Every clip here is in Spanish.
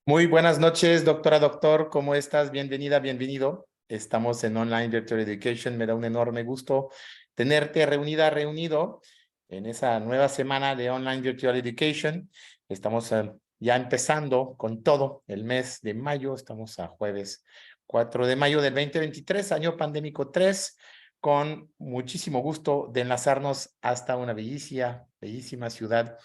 Muy buenas noches, doctora, doctor. ¿Cómo estás? Bienvenida, bienvenido. Estamos en Online Virtual Education. Me da un enorme gusto tenerte reunida, reunido en esa nueva semana de Online Virtual Education. Estamos ya empezando con todo el mes de mayo. Estamos a jueves 4 de mayo del 2023, año pandémico 3, con muchísimo gusto de enlazarnos hasta una bellísima, bellísima ciudad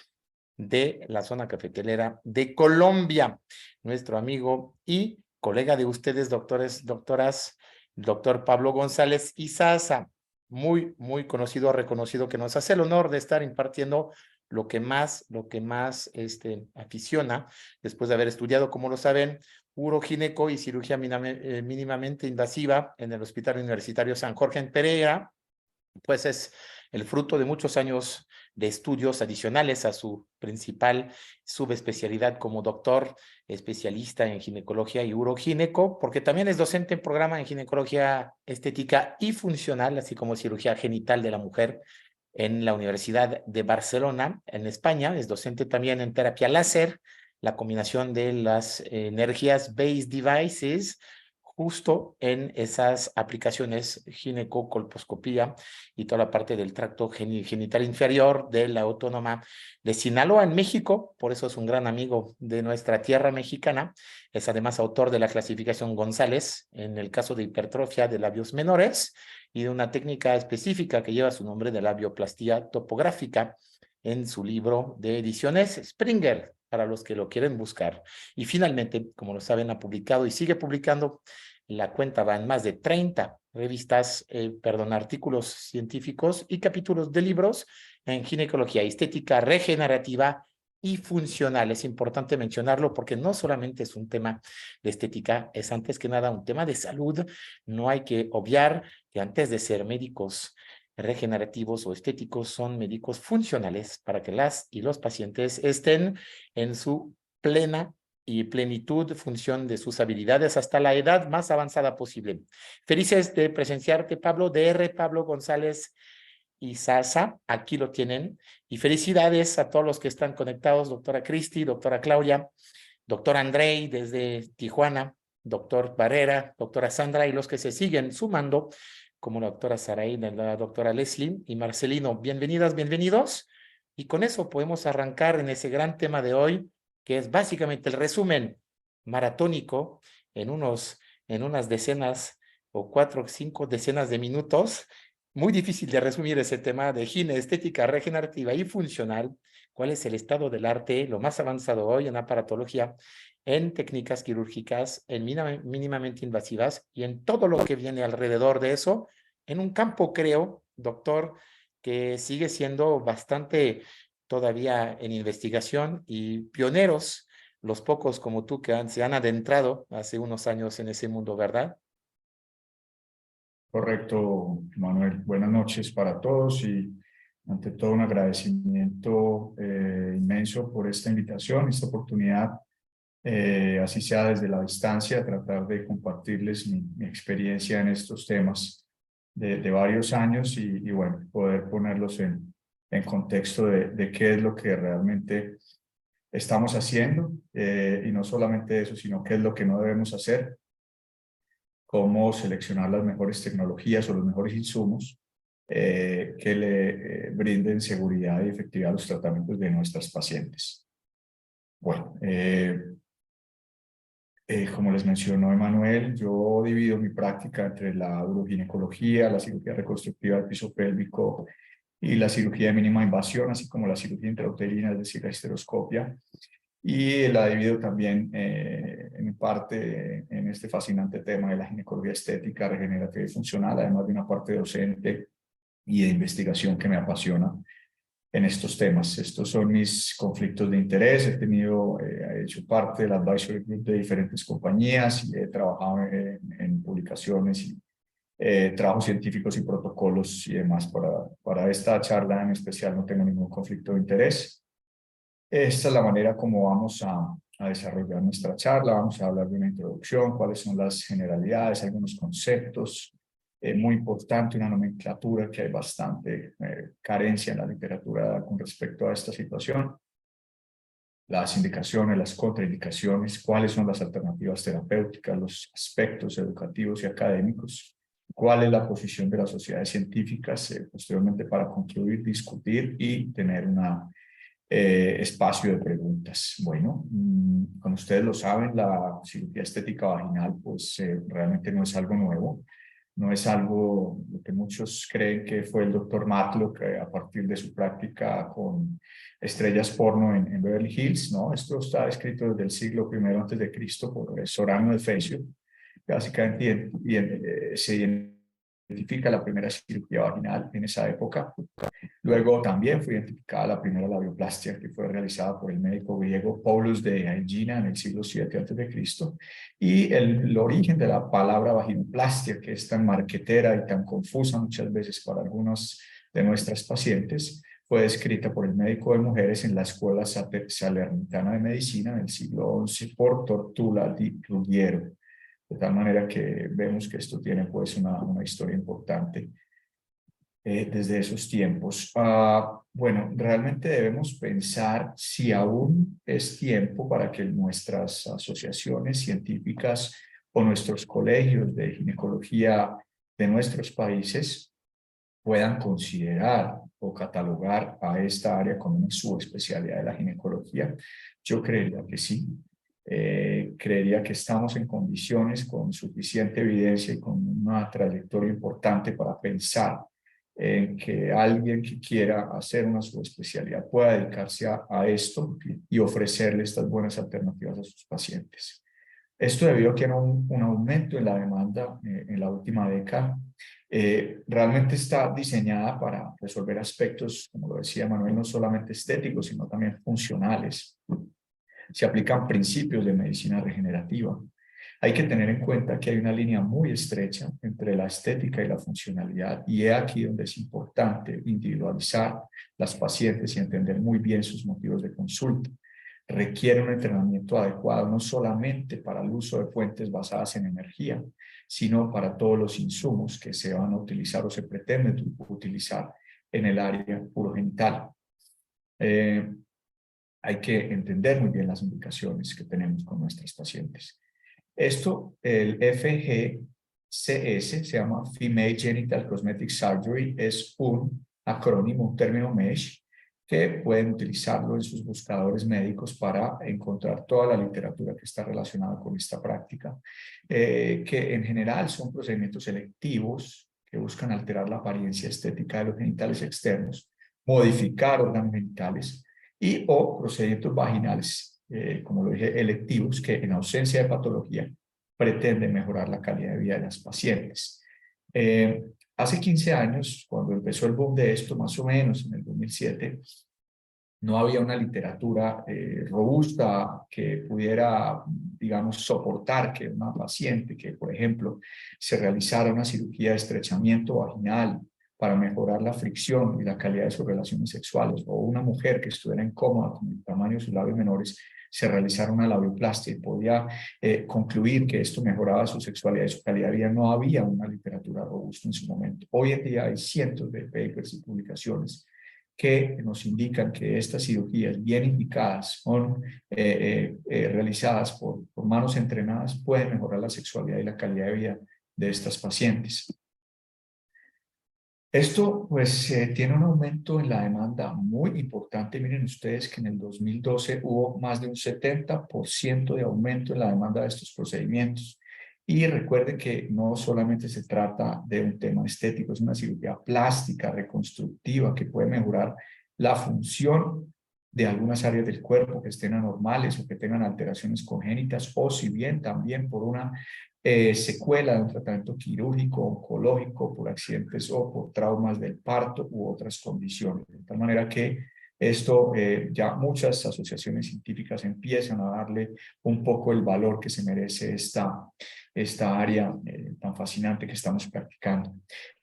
de la zona cafetelera de Colombia. Nuestro amigo y colega de ustedes, doctores, doctoras, doctor Pablo González Izaza, muy conocido, reconocido, que nos hace el honor de estar impartiendo lo que más aficiona, después de haber estudiado, como lo saben, urogineco y cirugía mínimamente invasiva en el Hospital Universitario San Jorge en Pereira. Pues es el fruto de muchos años de estudios adicionales a su principal subespecialidad como doctor especialista en ginecología y urogineco, porque también es docente en programa en ginecología estética y funcional, así como cirugía genital de la mujer en la Universidad de Barcelona, en España. Es docente también en terapia láser, la combinación de las energías based devices, justo en esas aplicaciones ginecocolposcopía y toda la parte del tracto genital inferior de la Autónoma de Sinaloa en México. Por eso es un gran amigo de nuestra tierra mexicana. Es además autor de la clasificación González en el caso de hipertrofia de labios menores y de una técnica específica que lleva su nombre de labioplastía topográfica en su libro de ediciones Springer, para los que lo quieren buscar. Y finalmente, como lo saben, ha publicado y sigue publicando. La cuenta va en más de 30 revistas, artículos científicos y capítulos de libros en ginecología estética, regenerativa y funcional. Es importante mencionarlo porque no solamente es un tema de estética, es antes que nada un tema de salud. No hay que obviar que antes de ser médicos regenerativos o estéticos, son médicos funcionales para que las y los pacientes estén en su plena y plenitud, función de sus habilidades hasta la edad más avanzada posible. Felices de presenciarte, Pablo, DR Pablo González Izaza, aquí lo tienen. Y felicidades a todos los que están conectados, doctora Cristi, doctora Claudia, doctor Andrei desde Tijuana, doctor Barrera, doctora Sandra y los que se siguen sumando, como la doctora Saraí, la doctora Leslie y Marcelino. Bienvenidas, bienvenidos. Y con eso podemos arrancar en ese gran tema de hoy, que es básicamente el resumen maratónico en unas decenas o 4 o 5 decenas de minutos. Muy difícil de resumir ese tema de gine, estética regenerativa y funcional. ¿Cuál es el estado del arte, lo más avanzado hoy en aparatología, en técnicas quirúrgicas, en mínimamente invasivas y en todo lo que viene alrededor de eso, en un campo, creo, doctor, que sigue siendo bastante todavía en investigación y pioneros, los pocos como tú que se han adentrado hace unos años en ese mundo, ¿verdad? Correcto, Manuel. Buenas noches para todos y ante todo un agradecimiento inmenso por esta invitación, esta oportunidad, así sea desde la distancia, tratar de compartirles mi experiencia en estos temas de varios años y bueno, poder ponerlos en contexto de qué es lo que realmente estamos haciendo y no solamente eso, sino qué es lo que no debemos hacer, cómo seleccionar las mejores tecnologías o los mejores insumos que le brinden seguridad y efectividad a los tratamientos de nuestras pacientes. Bueno, como les mencionó Emanuel, yo divido mi práctica entre la uroginecología, la cirugía reconstructiva del piso pélvico y la cirugía de mínima invasión, así como la cirugía intrauterina, es decir, la histeroscopia. Y la divido también en parte en este fascinante tema de la ginecología estética, regenerativa y funcional, además de una parte docente y de investigación que me apasiona en estos temas. Estos son mis conflictos de interés. He hecho parte del advisory group de diferentes compañías y he trabajado en publicaciones y trabajos científicos y protocolos y demás. Para esta charla en especial no tengo ningún conflicto de interés. Esta es la manera como vamos a desarrollar nuestra charla. Vamos a hablar de una introducción, cuáles son las generalidades, algunos conceptos. Muy importante, una nomenclatura que hay bastante carencia en la literatura con respecto a esta situación. las indicaciones, las contraindicaciones, cuáles son las alternativas terapéuticas, los aspectos educativos y académicos, cuál es la posición de las sociedades científicas, posteriormente para concluir, discutir y tener un espacio de preguntas. Bueno, como ustedes lo saben, la cirugía estética vaginal pues realmente no es algo nuevo. No es algo lo que muchos creen que fue el doctor Matlock a partir de su práctica con estrellas porno en Beverly Hills, ¿no? Esto está escrito desde el siglo I antes de Cristo por Sorano de Efesio. Básicamente se identifica la primera cirugía vaginal en esa época. Luego también fue identificada la primera labioplastia que fue realizada por el médico griego Paulus de Aegina en el siglo VII a.C. Y el origen de la palabra vaginoplastia, que es tan marquetera y tan confusa muchas veces para algunos de nuestras pacientes, fue descrita por el médico de mujeres en la Escuela Salernitana de Medicina en el siglo XI por Tortula di Ruggiero. De tal manera que vemos que esto tiene pues una historia importante desde esos tiempos. Bueno, realmente debemos pensar si aún es tiempo para que nuestras asociaciones científicas o nuestros colegios de ginecología de nuestros países puedan considerar o catalogar a esta área como una subespecialidad de la ginecología. Yo creería que sí. Creería que estamos en condiciones con suficiente evidencia y con una trayectoria importante para pensar en que alguien que quiera hacer una subespecialidad pueda dedicarse a esto y ofrecerle estas buenas alternativas a sus pacientes. Esto debido a que era un aumento en la demanda en la última década. Realmente está diseñada para resolver aspectos, como lo decía Manuel, no solamente estéticos, sino también funcionales. Se aplican principios de medicina regenerativa. Hay que tener en cuenta que hay una línea muy estrecha entre la estética y la funcionalidad, y es aquí donde es importante individualizar las pacientes y entender muy bien sus motivos de consulta. Requiere un entrenamiento adecuado no solamente para el uso de fuentes basadas en energía, sino para todos los insumos que se van a utilizar o se pretenden utilizar en el área urogenital. Hay que entender muy bien las indicaciones que tenemos con nuestros pacientes. Esto, el FGCS, se llama Female Genital Cosmetic Surgery, es un acrónimo, un término MESH, que pueden utilizarlo en sus buscadores médicos para encontrar toda la literatura que está relacionada con esta práctica, que en general son procedimientos selectivos que buscan alterar la apariencia estética de los genitales externos, modificar órganos genitales y o procedimientos vaginales, como lo dije, electivos, que en ausencia de patología pretenden mejorar la calidad de vida de las pacientes. Hace 15 años, cuando empezó el boom de esto, más o menos en el 2007, no había una literatura robusta que pudiera, digamos, soportar que una paciente que, por ejemplo, se realizara una cirugía de estrechamiento vaginal para mejorar la fricción y la calidad de sus relaciones sexuales, o una mujer que estuviera incómoda con el tamaño de sus labios menores, se realizara una labioplastia y podía concluir que esto mejoraba su sexualidad y su calidad de vida. No había una literatura robusta en su momento. Hoy en día hay cientos de papers y publicaciones que nos indican que estas cirugías bien indicadas, son realizadas por manos entrenadas, pueden mejorar la sexualidad y la calidad de vida de estas pacientes. Esto pues tiene un aumento en la demanda muy importante. Miren ustedes que en el 2012 hubo más de un 70% de aumento en la demanda de estos procedimientos. Y recuerden que no solamente se trata de un tema estético, es una cirugía plástica, reconstructiva, que puede mejorar la función de algunas áreas del cuerpo que estén anormales o que tengan alteraciones congénitas, o si bien también por una secuela de un tratamiento quirúrgico, oncológico, por accidentes o por traumas del parto u otras condiciones. De tal manera que esto ya muchas asociaciones científicas empiezan a darle un poco el valor que se merece esta área tan fascinante que estamos practicando.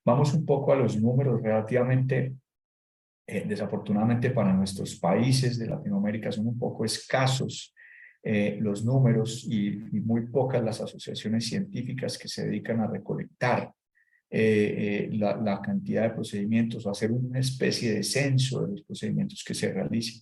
Vamos un poco a los números. Relativamente, desafortunadamente para nuestros países de Latinoamérica son un poco escasos los números y muy pocas las asociaciones científicas que se dedican a recolectar la cantidad de procedimientos o hacer una especie de censo de los procedimientos que se realicen.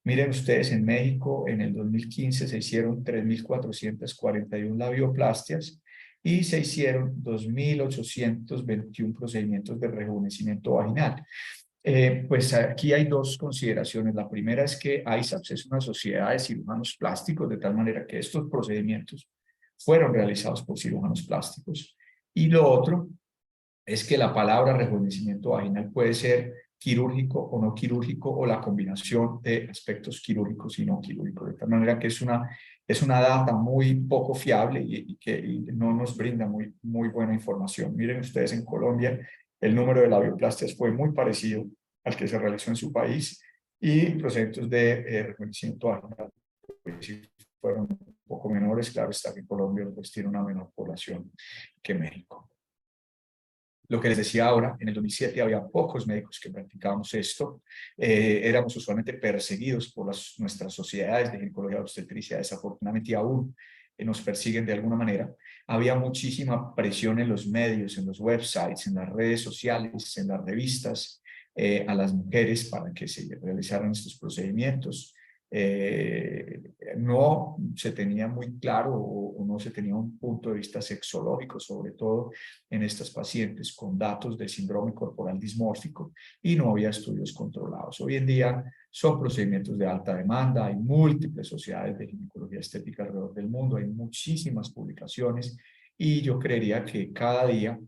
Miren ustedes, en México en el 2015 se hicieron 3.441 labioplastias y se hicieron 2.821 procedimientos de rejuvenecimiento vaginal. Pues aquí hay dos consideraciones. La primera es que ISAPS es una sociedad de cirujanos plásticos, de tal manera que estos procedimientos fueron realizados por cirujanos plásticos. Y lo otro es que la palabra rejuvenecimiento vaginal puede ser quirúrgico o no quirúrgico, o la combinación de aspectos quirúrgicos y no quirúrgicos, de tal manera que es una data muy poco fiable y que no nos brinda muy buena información. Miren ustedes, en Colombia el número de labioplastias fue muy parecido al que se realizó en su país, y procedimientos de rejuvenecimiento vaginal pues, sí fueron un poco menores. Claro está que Colombia pues tiene una menor población que México. Lo que les decía ahora, en el 2007 había pocos médicos que practicábamos esto. Éramos usualmente perseguidos por nuestras sociedades de ginecología y obstetricia. Desafortunadamente aún nos persiguen de alguna manera. Había muchísima presión en los medios, en los websites, en las redes sociales, en las revistas, a las mujeres para que se realizaran estos procedimientos. No se tenía muy claro, o no se tenía un punto de vista sexológico, sobre todo en estas pacientes con datos de síndrome corporal dismórfico, y no había estudios controlados. Hoy en día son procedimientos de alta demanda, hay múltiples sociedades de ginecología estética alrededor del mundo, hay muchísimas publicaciones, y yo creería que cada día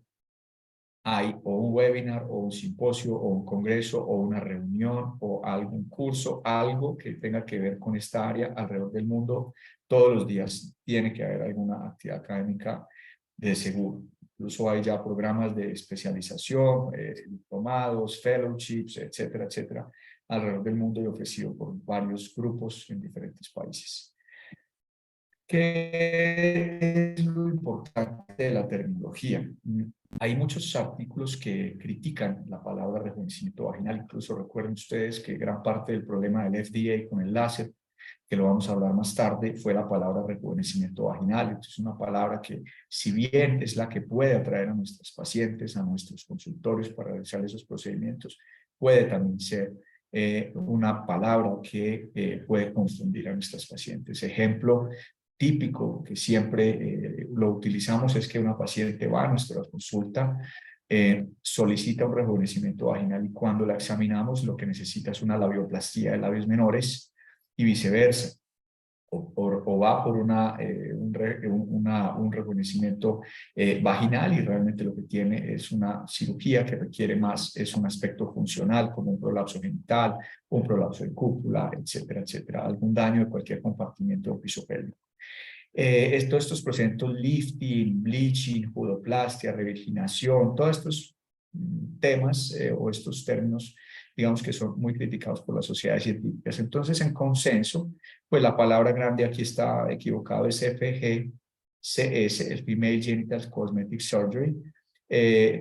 hay o un webinar o un simposio o un congreso o una reunión o algún curso, algo que tenga que ver con esta área alrededor del mundo. Todos los días tiene que haber alguna actividad académica de seguro. Incluso hay ya programas de especialización, diplomados, fellowships, etcétera, etcétera, alrededor del mundo, y ofrecido por varios grupos en diferentes países. ¿Qué es lo importante de la terminología? Hay muchos artículos que critican la palabra rejuvenecimiento vaginal. Incluso recuerden ustedes que gran parte del problema del FDA con el láser, que lo vamos a hablar más tarde, fue la palabra rejuvenecimiento vaginal. Entonces, es una palabra que, si bien es la que puede atraer a nuestros pacientes, a nuestros consultorios para realizar esos procedimientos, puede también ser una palabra que puede confundir a nuestras pacientes. Ejemplo típico que siempre lo utilizamos es que una paciente va a nuestra consulta, solicita un rejuvenecimiento vaginal, y cuando la examinamos lo que necesita es una labioplastía de labios menores, y viceversa. O va por un rejuvenecimiento vaginal, y realmente lo que tiene es una cirugía que requiere más, es un aspecto funcional, como un prolapso genital, un prolapso de cúpula, etcétera, etcétera, algún daño de cualquier compartimiento del piso pélvico. Todos estos procedimientos, lifting, bleaching, pudoplastia, revirginación, todos estos temas o estos términos, digamos que son muy criticados por las sociedades científicas. Entonces, en consenso, pues la palabra grande aquí está equivocado, es FGCS, el Female Genital Cosmetic Surgery.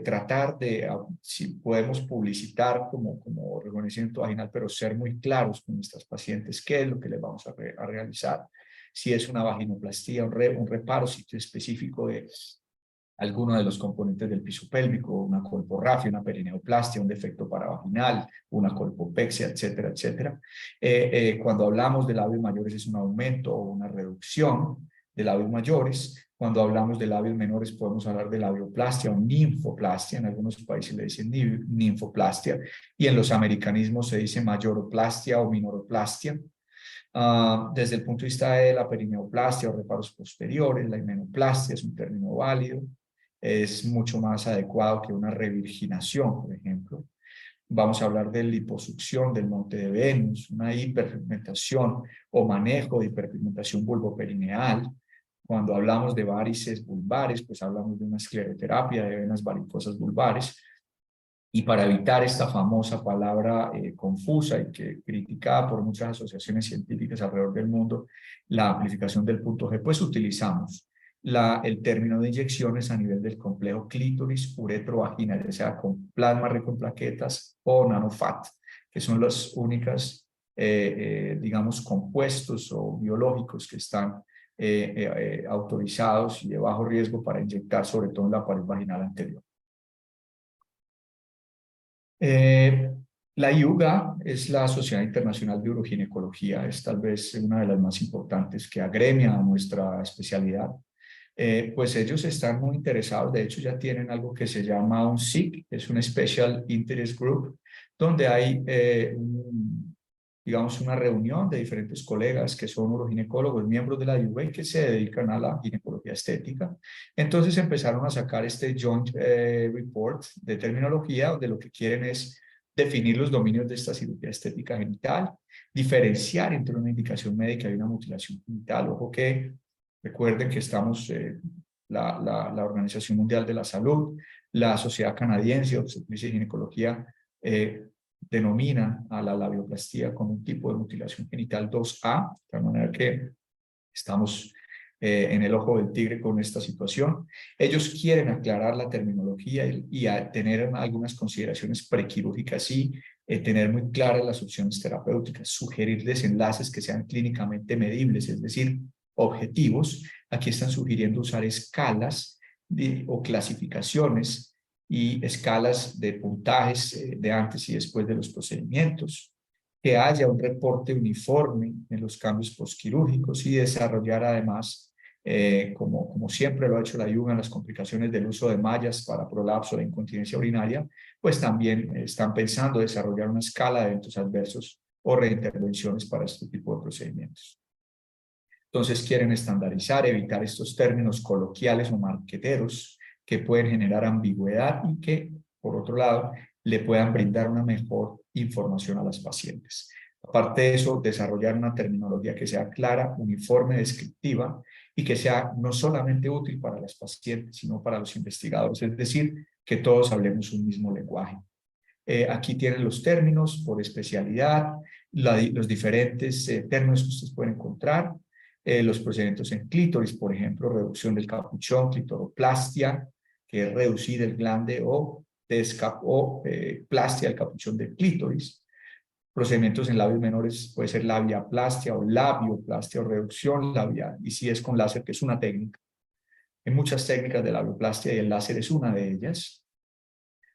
Tratar de, si podemos publicitar como rejuvenecimiento vaginal, pero ser muy claros con nuestras pacientes qué es lo que les vamos a realizar. Si es una vaginoplastía, un reparo sitio específico de alguno de los componentes del piso pélvico, una colporrafia, una perineoplastia, un defecto paravaginal, una colpopexia, etcétera, etcétera. Cuando hablamos de labios mayores es un aumento o una reducción de labios mayores. Cuando hablamos de labios menores podemos hablar de labioplastia o ninfoplastia. En algunos países le dicen ninfoplastia, y en los americanismos se dice mayoroplastia o minoroplastia. Desde el punto de vista de la perineoplastia o reparos posteriores, la himenoplastia es un término válido, es mucho más adecuado que una revirginación, por ejemplo. Vamos a hablar de liposucción del monte de Venus, una hiperpigmentación o manejo de hiperpigmentación vulvoperineal. Cuando hablamos de varices vulvares, pues hablamos de una escleroterapia de venas varicosas vulvares. Y para evitar esta famosa palabra confusa y que criticada por muchas asociaciones científicas alrededor del mundo, la amplificación del punto G, pues utilizamos el término de inyecciones a nivel del complejo clítoris uretrovagina, ya sea con plasma rico en plaquetas o nanofat, que son las únicas, digamos, compuestos o biológicos que están autorizados y de bajo riesgo para inyectar, sobre todo en la pared vaginal anterior. La IUGA es la Sociedad Internacional de Uroginecología, es tal vez una de las más importantes que agremia a nuestra especialidad. Pues ellos están muy interesados, de hecho ya tienen algo que se llama un SIG, es un Special Interest Group, donde hay, digamos, una reunión de diferentes colegas que son uroginecólogos, miembros de la IUGA y que se dedican a la ginecología estética. Entonces empezaron a sacar este Joint Report de terminología, donde lo que quieren es definir los dominios de esta cirugía estética genital, diferenciar entre una indicación médica y una mutilación genital. Ojo que recuerden que estamos, la Organización Mundial de la Salud, la Sociedad Canadiense de Obstetricia y Ginecología denominan a la labioplastía como un tipo de mutilación genital 2A, de tal manera que estamos en el ojo del tigre con esta situación. Ellos quieren aclarar la terminología y tener algunas consideraciones prequirúrgicas y tener muy claras las opciones terapéuticas, sugerir desenlaces que sean clínicamente medibles, es decir, objetivos. Aquí están sugiriendo usar escalas o clasificaciones y escalas de puntajes de antes y después de los procedimientos, que haya un reporte uniforme en los cambios postquirúrgicos y desarrollar además, como siempre lo ha hecho la IUGA en las complicaciones del uso de mallas para prolapso e incontinencia urinaria, pues también están pensando desarrollar una escala de eventos adversos o reintervenciones para este tipo de procedimientos. Entonces quieren estandarizar, evitar estos términos coloquiales o marqueteros que pueden generar ambigüedad y que, por otro lado, le puedan brindar una mejor información a las pacientes. Aparte de eso, desarrollar una terminología que sea clara, uniforme, descriptiva y que sea no solamente útil para las pacientes, sino para los investigadores, es decir, que todos hablemos un mismo lenguaje. Aquí tienen los términos por especialidad, los diferentes términos que ustedes pueden encontrar, los procedimientos en clítoris, por ejemplo, reducción del capuchón, clitoroplastia, que es reducir el glande o plastia del capuchón del clítoris. Procedimientos en labios menores puede ser labiaplastia o labioplastia o reducción labial, y si es con láser, que es una técnica. Hay muchas técnicas de labioplastia y el láser es una de ellas.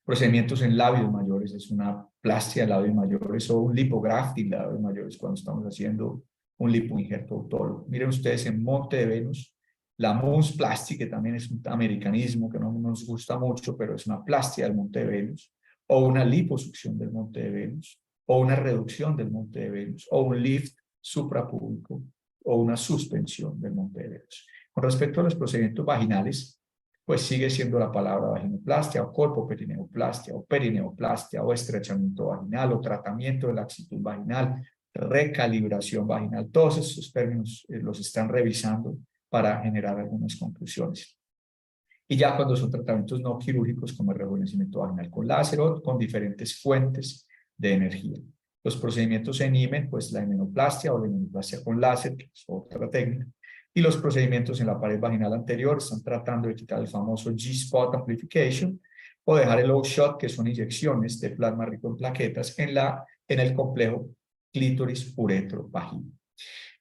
Procedimientos en labios mayores, es una plastia de labios mayores o un lipografting de labios mayores cuando estamos haciendo un lipoinjerto autólogo. Miren ustedes en Monte de Venus, la mousse plastic, que también es un americanismo que no nos gusta mucho, pero es una plastia del Monte de Venus, o una liposucción del Monte de Venus, o una reducción del Monte de Venus, o un lift suprapúbico, o una suspensión del Monte de Venus. Con respecto a los procedimientos vaginales, pues sigue siendo la palabra vaginoplastia o colpoperineoplastia o perineoplastia o estrechamiento vaginal o tratamiento de laxitud vaginal, recalibración vaginal. Todos estos términos los están revisando para generar algunas conclusiones. Y ya cuando son tratamientos no quirúrgicos como el rejuvenecimiento vaginal con láser o con diferentes fuentes de energía. Los procedimientos en IMEN, pues la himenoplastia o la himenoplastia con láser, que es otra técnica. Y los procedimientos en la pared vaginal anterior están tratando de quitar el famoso G-spot amplification o dejar el O-shot, que son inyecciones de plasma rico en plaquetas en el complejo clítoris uretro vagina.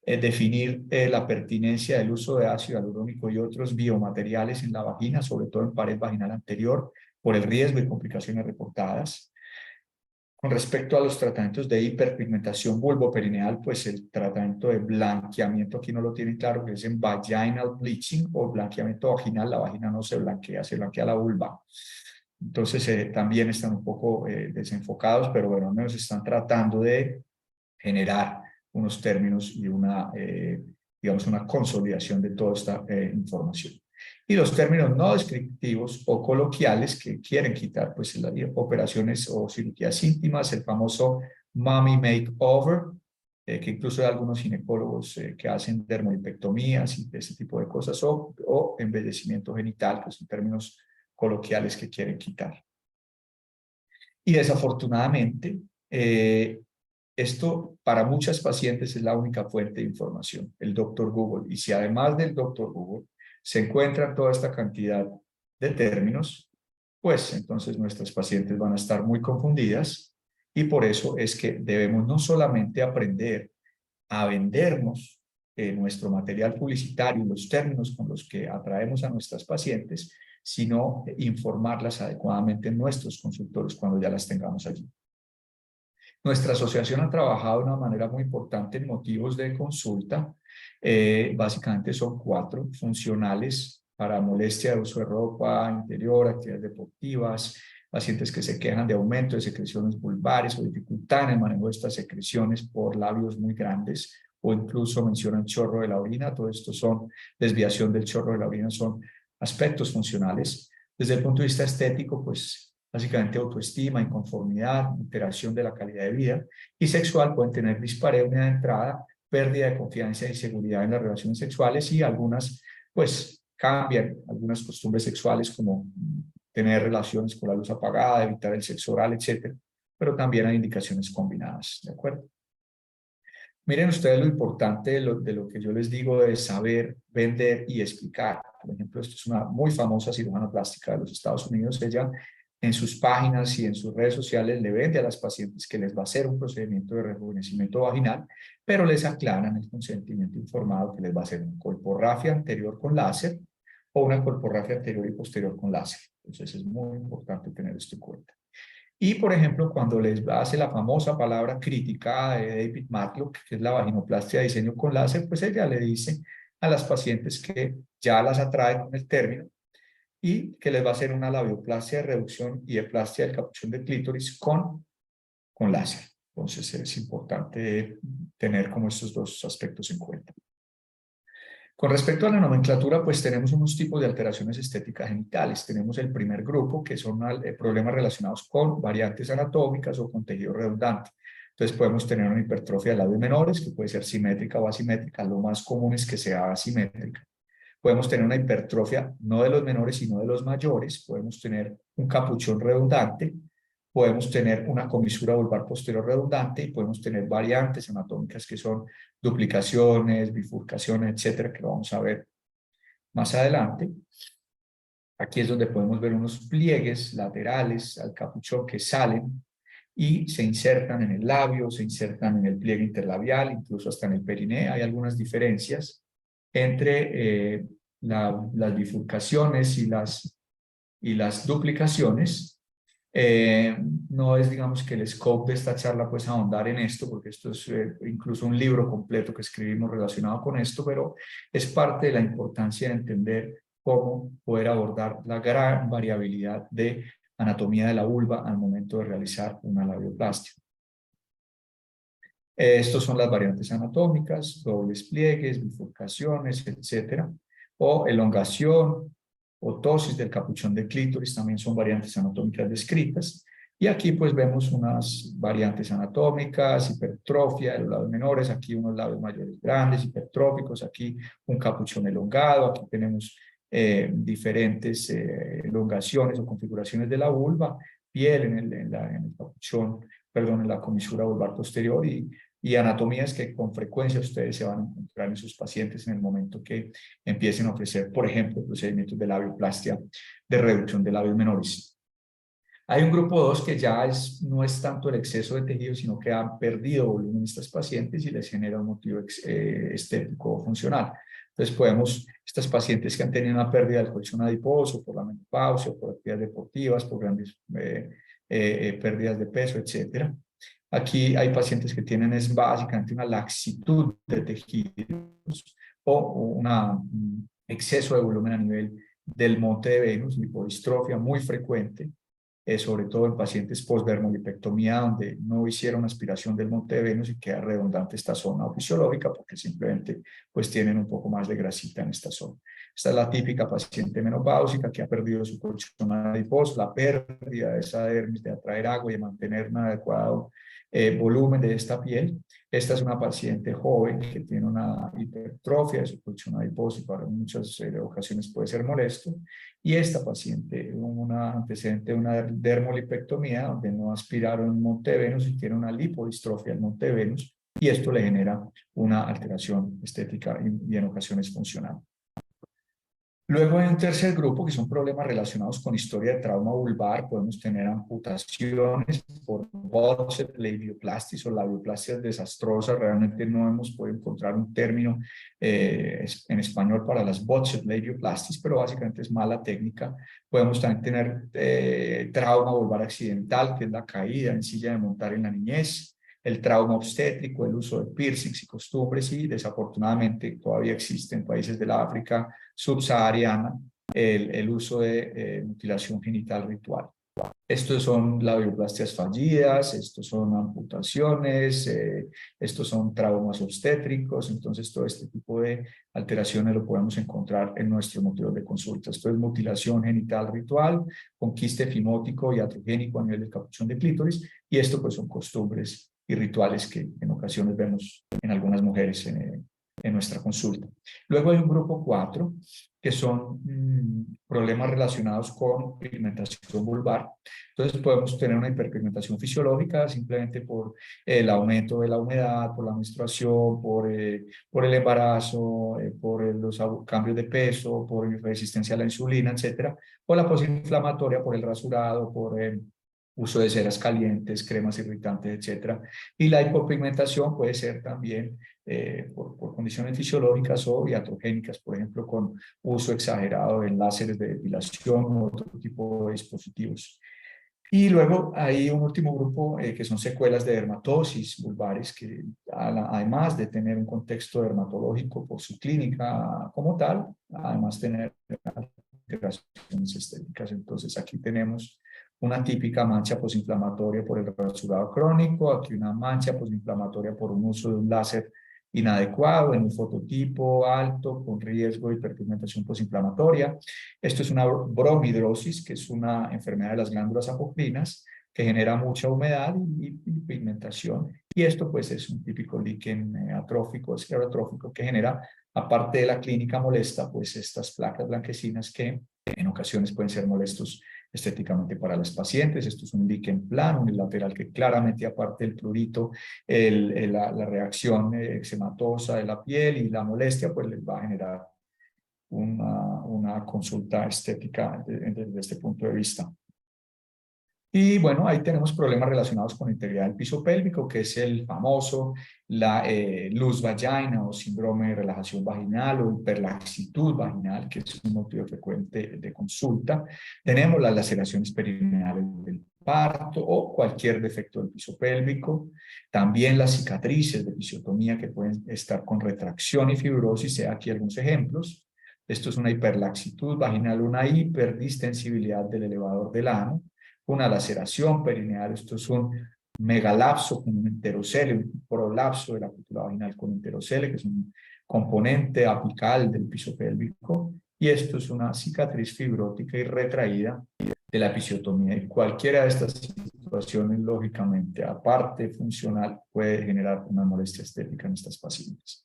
Definir la pertinencia del uso de ácido hialurónico y otros biomateriales en la vagina, sobre todo en pared vaginal anterior, por el riesgo y complicaciones reportadas. Con respecto a los tratamientos de hiperpigmentación vulvoperineal, pues el tratamiento de blanqueamiento, aquí no lo tienen claro, que es en vaginal bleaching o blanqueamiento vaginal. La vagina no se blanquea la vulva. Entonces también están un poco desenfocados, pero bueno, al menos están tratando de generar unos términos y digamos, una consolidación de toda esta información. Y los términos no descriptivos o coloquiales que quieren quitar, pues las operaciones o cirugías íntimas, el famoso mommy makeover, que incluso hay algunos ginecólogos que hacen dermolipectomías y ese tipo de cosas, o embellecimiento genital, que son términos coloquiales que quieren quitar. Y desafortunadamente, esto para muchas pacientes es la única fuente de información, el doctor Google. Y si además del doctor Google se encuentra toda esta cantidad de términos, pues entonces nuestras pacientes van a estar muy confundidas y por eso es que debemos no solamente aprender a vendernos nuestro material publicitario, los términos con los que atraemos a nuestras pacientes, sino informarlas adecuadamente en nuestros consultorios cuando ya las tengamos allí. Nuestra asociación ha trabajado de una manera muy importante en motivos de consulta. Básicamente son 4 funcionales para molestia de uso de ropa interior, actividades deportivas, pacientes que se quejan de aumento de secreciones vulvares o dificultad en el manejo de estas secreciones por labios muy grandes, o incluso mencionan chorro de la orina. Todo esto son desviación del chorro de la orina, son aspectos funcionales. Desde el punto de vista estético, pues básicamente autoestima, inconformidad, alteración de la calidad de vida, y sexual pueden tener dispareunia de entrada, pérdida de confianza y seguridad en las relaciones sexuales, y algunas pues cambian algunas costumbres sexuales como tener relaciones con la luz apagada, evitar el sexo oral, etcétera, pero también hay indicaciones combinadas, ¿de acuerdo? Miren ustedes lo importante de lo que yo les digo de saber, vender y explicar. Por ejemplo, esto es una muy famosa cirujana plástica de los Estados Unidos. Ella en sus páginas y en sus redes sociales le vende a las pacientes que les va a hacer un procedimiento de rejuvenecimiento vaginal, pero les aclaran el consentimiento informado que les va a hacer una colporrafia anterior con láser o una colporrafia anterior y posterior con láser. Entonces es muy importante tener esto en cuenta. Y, por ejemplo, cuando les hace la famosa palabra crítica de David Matlock, que es la vaginoplastia de diseño con láser, pues ella le dice a las pacientes que ya las atrae con el término y que les va a hacer una labioplastia de reducción y eplastia del capuchón de clítoris con láser. Entonces es importante tener como estos 2 aspectos en cuenta. Con respecto a la nomenclatura, pues tenemos unos tipos de alteraciones estéticas genitales. Tenemos el primer grupo, que son problemas relacionados con variantes anatómicas o con tejido redundante. Entonces podemos tener una hipertrofia de labios menores, que puede ser simétrica o asimétrica. Lo más común es que sea asimétrica. Podemos tener una hipertrofia no de los menores, sino de los mayores. Podemos tener un capuchón redundante. Podemos tener una comisura vulvar posterior redundante y podemos tener variantes anatómicas que son duplicaciones, bifurcaciones, etcétera, que lo vamos a ver más adelante. Aquí es donde podemos ver unos pliegues laterales al capuchón que salen y se insertan en el labio, se insertan en el pliegue interlabial, incluso hasta en el periné. Hay algunas diferencias entre las bifurcaciones y las duplicaciones. No es, digamos, que el scope de esta charla pues ahondar en esto, porque esto es incluso un libro completo que escribimos relacionado con esto, pero es parte de la importancia de entender cómo poder abordar la gran variabilidad de anatomía de la vulva al momento de realizar una labioplastia. Estos son las variantes anatómicas, dobles pliegues, bifurcaciones, etcétera, o elongación, o ptosis del capuchón de clítoris, también son variantes anatómicas descritas. Y aquí pues vemos unas variantes anatómicas, hipertrofia de los labios menores, aquí unos labios mayores grandes, hipertróficos, aquí un capuchón elongado, aquí tenemos diferentes elongaciones o configuraciones de la vulva, piel en el capuchón, perdón, en la comisura vulvar posterior y anatomías que con frecuencia ustedes se van a encontrar en sus pacientes en el momento que empiecen a ofrecer, por ejemplo, procedimientos de labioplastia de reducción de labios menores. Hay un grupo 2 que ya no es tanto el exceso de tejido, sino que han perdido volumen estas pacientes y les genera un motivo estético o funcional. Entonces estas pacientes que han tenido una pérdida del colchón adiposo por la menopausia, por actividades deportivas, por grandes pérdidas de peso, etcétera. Aquí hay pacientes que tienen básicamente una laxitud de tejidos o un exceso de volumen a nivel del monte de Venus, lipodistrofia muy frecuente, sobre todo en pacientes posdermolipectomía donde no hicieron aspiración del monte de Venus y queda redundante esta zona o fisiológica porque simplemente pues tienen un poco más de grasita en esta zona. Esta es la típica paciente menopáusica que ha perdido su colchón adiposo, la pérdida de esa dermis de atraer agua y de mantener un adecuado volumen de esta piel. Esta es una paciente joven que tiene una hipertrofia de su colchón adiposo y para muchas ocasiones puede ser molesto. Y esta paciente, un antecedente de una dermolipectomía donde no aspiraron el monte de Venus y tiene una lipodistrofia del monte de Venus y esto le genera una alteración estética y en ocasiones funcional. Luego hay un tercer grupo que son problemas relacionados con historia de trauma vulvar. Podemos tener amputaciones por botched labioplasties o labioplastias desastrosas. Realmente no hemos podido encontrar un término en español para las botched labioplasties, pero básicamente es mala técnica. Podemos también tener trauma vulvar accidental, que es la caída en silla de montar en la niñez. el trauma obstétrico, el uso de piercings y costumbres, y desafortunadamente todavía existe en países de la África subsahariana el uso de mutilación genital ritual. Estos son labioplastias fallidas, estos son amputaciones, estos son traumas obstétricos. Entonces todo este tipo de alteraciones lo podemos encontrar en nuestros motivos de consulta. Esto es mutilación genital ritual, con quiste fimótico y atrogénico a nivel del capuchón de clítoris, y esto pues son costumbres y rituales que en ocasiones vemos en algunas mujeres en nuestra consulta. Luego hay un grupo 4, que son problemas relacionados con pigmentación vulvar. Entonces podemos tener una hiperpigmentación fisiológica simplemente por el aumento de la humedad, por la menstruación, por el embarazo, por los cambios de peso, por resistencia a la insulina, etcétera, o la posinflamatoria por el rasurado, por uso de ceras calientes, cremas irritantes, etcétera. Y la hipopigmentación puede ser también por condiciones fisiológicas o iatrogénicas, por ejemplo, con uso exagerado de láseres de depilación u otro tipo de dispositivos. Y luego hay un último grupo que son secuelas de dermatosis vulvares, que además de tener un contexto dermatológico por su clínica como tal, además tener alteraciones estéticas. Entonces aquí tenemos una típica mancha posinflamatoria por el rasurado crónico, aquí una mancha posinflamatoria por un uso de un láser inadecuado en un fototipo alto con riesgo de hiperpigmentación posinflamatoria. Esto es una bromhidrosis, que es una enfermedad de las glándulas apocrinas que genera mucha humedad y pigmentación. Y esto pues es un típico líquen atrófico, esclerotrófico, que genera, aparte de la clínica molesta, pues estas placas blanquecinas que en ocasiones pueden ser molestos estéticamente para las pacientes. Esto es un líquen plano, unilateral, que claramente, aparte del prurito, la reacción eczematosa de la piel y la molestia, pues les va a generar una consulta estética desde este punto de vista. Y bueno, ahí tenemos problemas relacionados con la integridad del piso pélvico, que es el famoso loose vagina o síndrome de relajación vaginal o hiperlaxitud vaginal, que es un motivo frecuente de consulta. Tenemos las laceraciones perineales del parto o cualquier defecto del piso pélvico. También las cicatrices de episiotomía, que pueden estar con retracción y fibrosis. Aquí algunos ejemplos. Esto es una hiperlaxitud vaginal, una hiperdistensibilidad del elevador del ano, una laceración perineal. Esto es un megalapso con un enterocele, un prolapso de la cúpula vaginal con enterocele, que es un componente apical del piso pélvico, y esto es una cicatriz fibrótica y retraída de la episiotomía. Y cualquiera de estas situaciones, lógicamente, aparte funcional, puede generar una molestia estética en estas pacientes.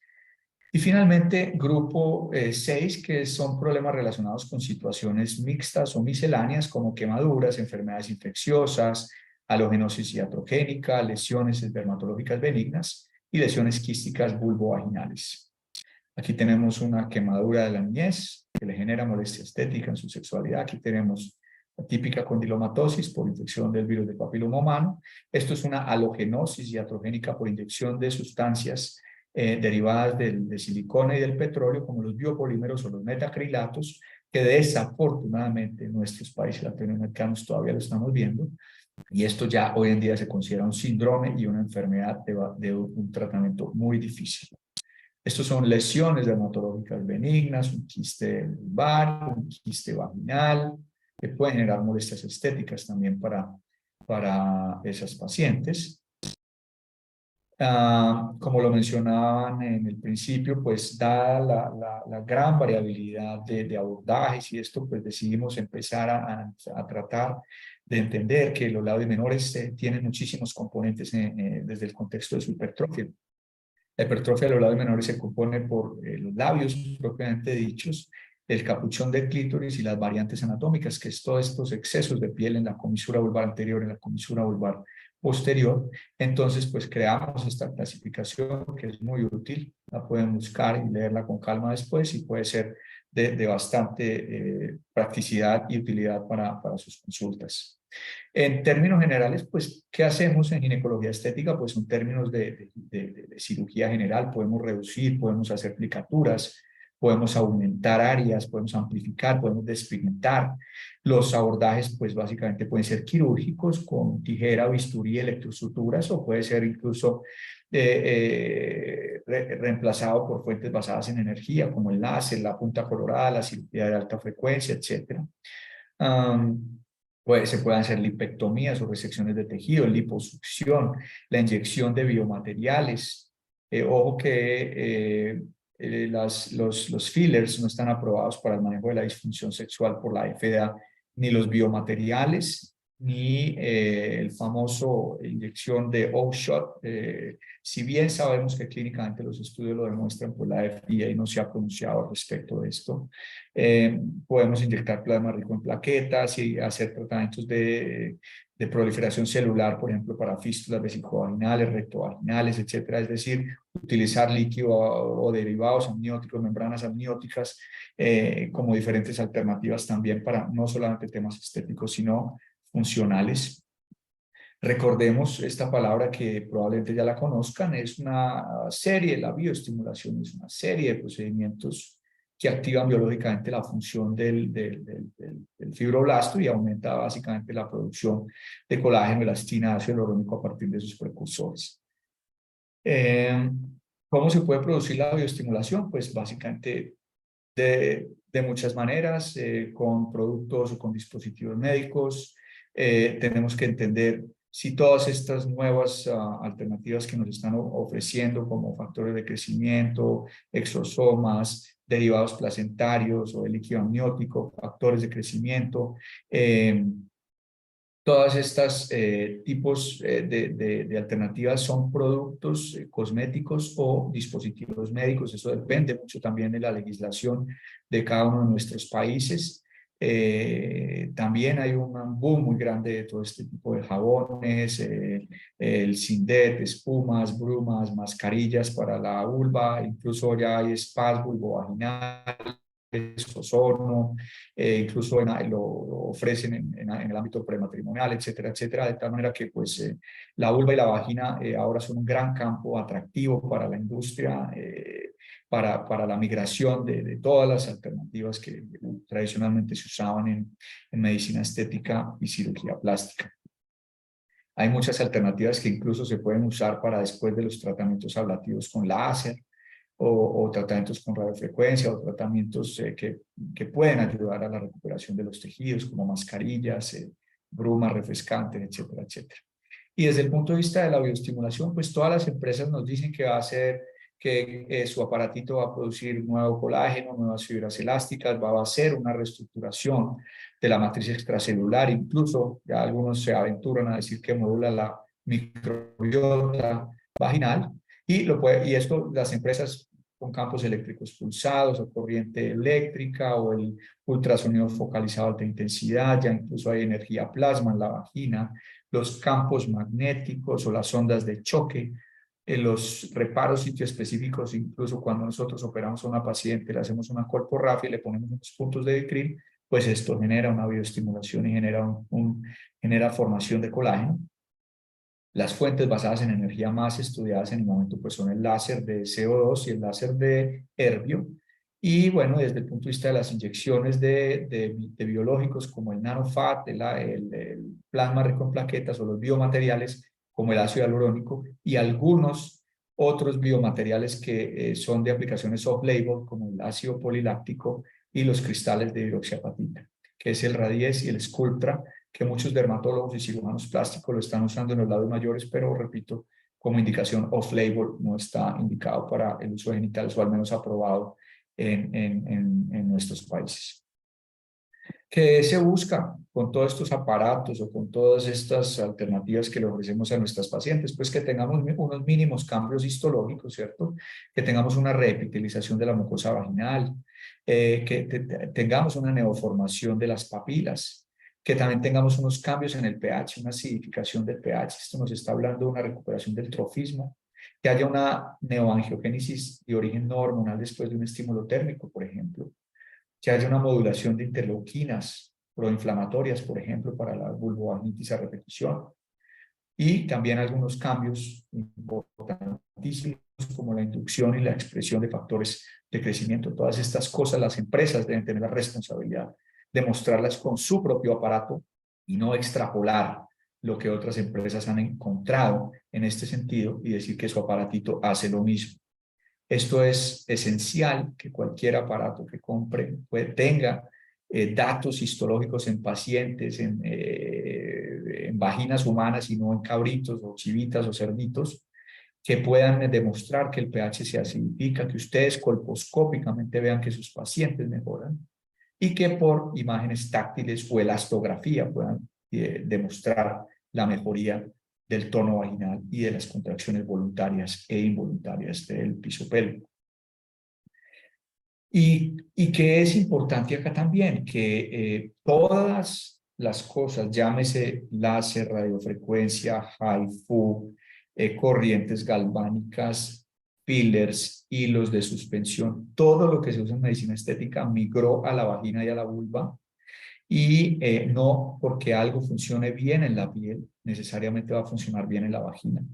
Y finalmente, grupo 6, que son problemas relacionados con situaciones mixtas o misceláneas, como quemaduras, enfermedades infecciosas, halogenosis iatrogénica, lesiones dermatológicas benignas y lesiones quísticas vulvovaginales. Aquí tenemos una quemadura de la niñez que le genera molestia estética en su sexualidad. Aquí tenemos la típica condilomatosis por infección del virus del papiloma humano. Esto es una halogenosis iatrogénica por inyección de sustancias derivadas de silicona y del petróleo, como los biopolímeros o los metacrilatos, que desafortunadamente en nuestros países latinoamericanos todavía lo estamos viendo, y esto ya hoy en día se considera un síndrome y una enfermedad de un tratamiento muy difícil. Estos son lesiones dermatológicas benignas, un quiste vulvar, un quiste vaginal, que pueden generar molestias estéticas también para esas pacientes. Como lo mencionaban en el principio, pues dada la gran variabilidad de abordajes y esto, pues decidimos empezar a tratar de entender que los labios menores tienen muchísimos componentes desde el contexto de su hipertrofia. La hipertrofia de los labios menores se compone por los labios propiamente dichos, el capuchón del clítoris y las variantes anatómicas, que es todos estos excesos de piel en la comisura vulvar anterior, en la comisura vulvar posterior. Entonces, pues creamos esta clasificación que es muy útil. La pueden buscar y leerla con calma después, y puede ser de bastante practicidad y utilidad para sus consultas. En términos generales, pues, ¿qué hacemos en ginecología estética? Pues en términos de cirugía general, podemos reducir, podemos hacer plicaturas, podemos aumentar áreas, podemos amplificar, podemos despigmentar. Los abordajes, pues básicamente pueden ser quirúrgicos con tijera, bisturí, electrosuturas, o puede ser incluso reemplazado por fuentes basadas en energía, como el láser, la punta colorada, la cirugía de alta frecuencia, etc. Pues se pueden hacer lipectomías o resecciones de tejido, liposucción, la inyección de biomateriales. Ojo que los fillers no están aprobados para el manejo de la disfunción sexual por la FDA, ni los biomateriales, ni el famoso inyección de O-Shot. Si bien sabemos que clínicamente los estudios lo demuestran, pues la FDA no se ha pronunciado al respecto de esto. Podemos inyectar plasma rico en plaquetas y hacer tratamientos de proliferación celular, por ejemplo, para fístulas vesicovaginales, rectovaginales, etcétera. Es decir, utilizar líquido o derivados amnióticos, membranas amnióticas, como diferentes alternativas también para no solamente temas estéticos, sino funcionales. Recordemos esta palabra que probablemente ya la conozcan, es una serie, la bioestimulación es una serie de procedimientos que activan biológicamente la función del fibroblasto y aumenta básicamente la producción de colágeno, elastina, ácido hialurónico a partir de sus precursores. ¿Cómo se puede producir la bioestimulación? Pues básicamente de muchas maneras, con productos o con dispositivos médicos. Tenemos que entender si todas estas nuevas alternativas que nos están ofreciendo, como factores de crecimiento, exosomas, derivados placentarios o el líquido amniótico, factores de crecimiento, todas estas tipos de alternativas son productos cosméticos o dispositivos médicos. Eso depende mucho también de la legislación de cada uno de nuestros países. También hay un boom muy grande de todo este tipo de jabones, el Sindet, espumas, brumas, mascarillas para la vulva, incluso ya hay spas vulvovaginales, ozono, incluso lo ofrecen en el ámbito prematrimonial, etcétera, etcétera, de tal manera que pues la vulva y la vagina ahora son un gran campo atractivo para la industria, para la migración de todas las alternativas que tradicionalmente se usaban en medicina estética y cirugía plástica. Hay muchas alternativas que incluso se pueden usar para después de los tratamientos ablativos con láser, o tratamientos con radiofrecuencia, o tratamientos que pueden ayudar a la recuperación de los tejidos, como mascarillas, brumas refrescantes, etcétera, etcétera. Y desde el punto de vista de la bioestimulación, pues todas las empresas nos dicen que va a hacer que su aparatito va a producir nuevo colágeno, nuevas fibras elásticas, va a hacer una reestructuración de la matriz extracelular, incluso ya algunos se aventuran a decir que modula la microbiota vaginal, y esto las empresas con campos eléctricos pulsados o corriente eléctrica o el ultrasonido focalizado de alta intensidad, ya incluso hay energía plasma en la vagina, los campos magnéticos o las ondas de choque, los reparos sitio-específicos, incluso cuando nosotros operamos a una paciente, le hacemos una colporrafia y le ponemos unos puntos de Vicryl, pues esto genera una bioestimulación y genera formación de colágeno. Las fuentes basadas en energía más estudiadas en el momento pues son el láser de CO2 y el láser de herbio. Y bueno, desde el punto de vista de las inyecciones de biológicos como el nanofat, el plasma rico en plaquetas o los biomateriales como el ácido hialurónico y algunos otros biomateriales que son de aplicaciones off-label como el ácido poliláctico y los cristales de hidroxiapatita, que es el Radies y el Sculptra, que muchos dermatólogos y cirujanos plásticos lo están usando en los labios mayores, pero repito, como indicación off-label, no está indicado para el uso de genitales, o al menos aprobado en nuestros países. ¿Qué se busca con todos estos aparatos o con todas estas alternativas que le ofrecemos a nuestras pacientes? Pues que tengamos unos mínimos cambios histológicos, ¿cierto? Que tengamos una reepitelización de la mucosa vaginal, que tengamos una neoformación de las papilas, que también tengamos unos cambios en el pH, una acidificación del pH. Esto nos está hablando de una recuperación del trofismo, que haya una neoangiogénesis de origen no hormonal después de un estímulo térmico, por ejemplo, que haya una modulación de interleuquinas proinflamatorias, por ejemplo, para la vulvovaginitis a repetición, y también algunos cambios importantísimos como la inducción y la expresión de factores de crecimiento. Todas estas cosas las empresas deben tener la responsabilidad de mostrarlas con su propio aparato y no extrapolar lo que otras empresas han encontrado en este sentido y decir que su aparatito hace lo mismo. Esto es esencial, que cualquier aparato que compre tenga datos histológicos en pacientes, en vaginas humanas y no en cabritos o chivitas o cerditos, que puedan demostrar que el pH se acidifica, que ustedes colposcópicamente vean que sus pacientes mejoran y que por imágenes táctiles o elastografía puedan demostrar la mejoría del tono vaginal y de las contracciones voluntarias e involuntarias del piso pélvico. Y que es importante acá también que todas las cosas, llámese láser, radiofrecuencia, HIFU, corrientes galvánicas, fillers, hilos de suspensión, todo lo que se usa en medicina estética migró a la vagina y a la vulva, y no porque algo funcione bien en la piel, necesariamente va a funcionar bien en la vagina.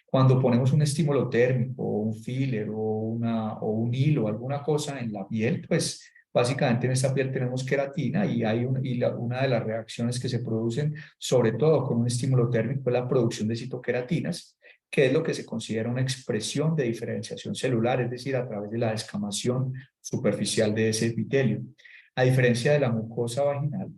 Cuando ponemos un estímulo térmico, un filler o un hilo, alguna cosa en la piel, pues básicamente en esa piel tenemos queratina y, una de las reacciones que se producen, sobre todo con un estímulo térmico, es la producción de citoqueratinas, que es lo que se considera una expresión de diferenciación celular, es decir, a través de la descamación superficial de ese epitelio. A diferencia de la mucosa vaginal,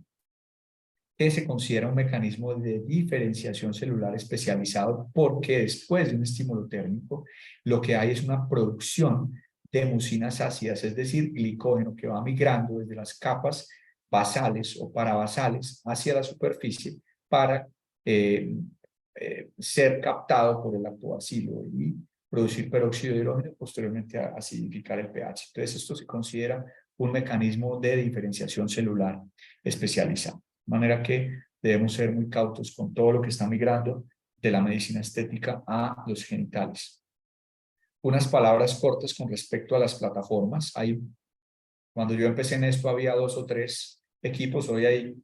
que se considera un mecanismo de diferenciación celular especializado porque después de un estímulo térmico, lo que hay es una producción de mucinas ácidas, es decir, glicógeno que va migrando desde las capas basales o parabasales hacia la superficie para ser captado por el lactobacilo y producir peróxido de hidrógeno, posteriormente a acidificar el pH. Entonces, esto se considera un mecanismo de diferenciación celular especializado. De manera que debemos ser muy cautos con todo lo que está migrando de la medicina estética a los genitales. Unas palabras cortas con respecto a las plataformas. Cuando yo empecé en esto había 2 o 3 equipos, hoy hay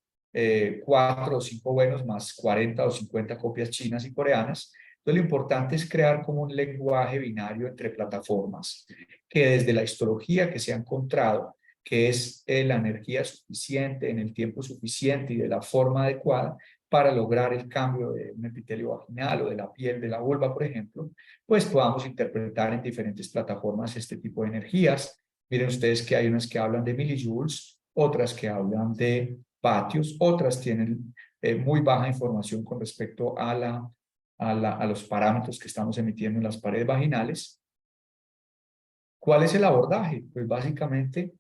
4 o 5 buenos, más 40 o 50 copias chinas y coreanas. Entonces lo importante es crear como un lenguaje binario entre plataformas, que desde la histología que se ha encontrado, que es la energía suficiente en el tiempo suficiente y de la forma adecuada para lograr el cambio de un epitelio vaginal o de la piel de la vulva, por ejemplo, pues podamos interpretar en diferentes plataformas este tipo de energías. Miren ustedes que hay unas que hablan de millijoules, otras que hablan de vatios, otras tienen muy baja información con respecto a los parámetros que estamos emitiendo en las paredes vaginales. ¿Cuál es el abordaje? Pues básicamente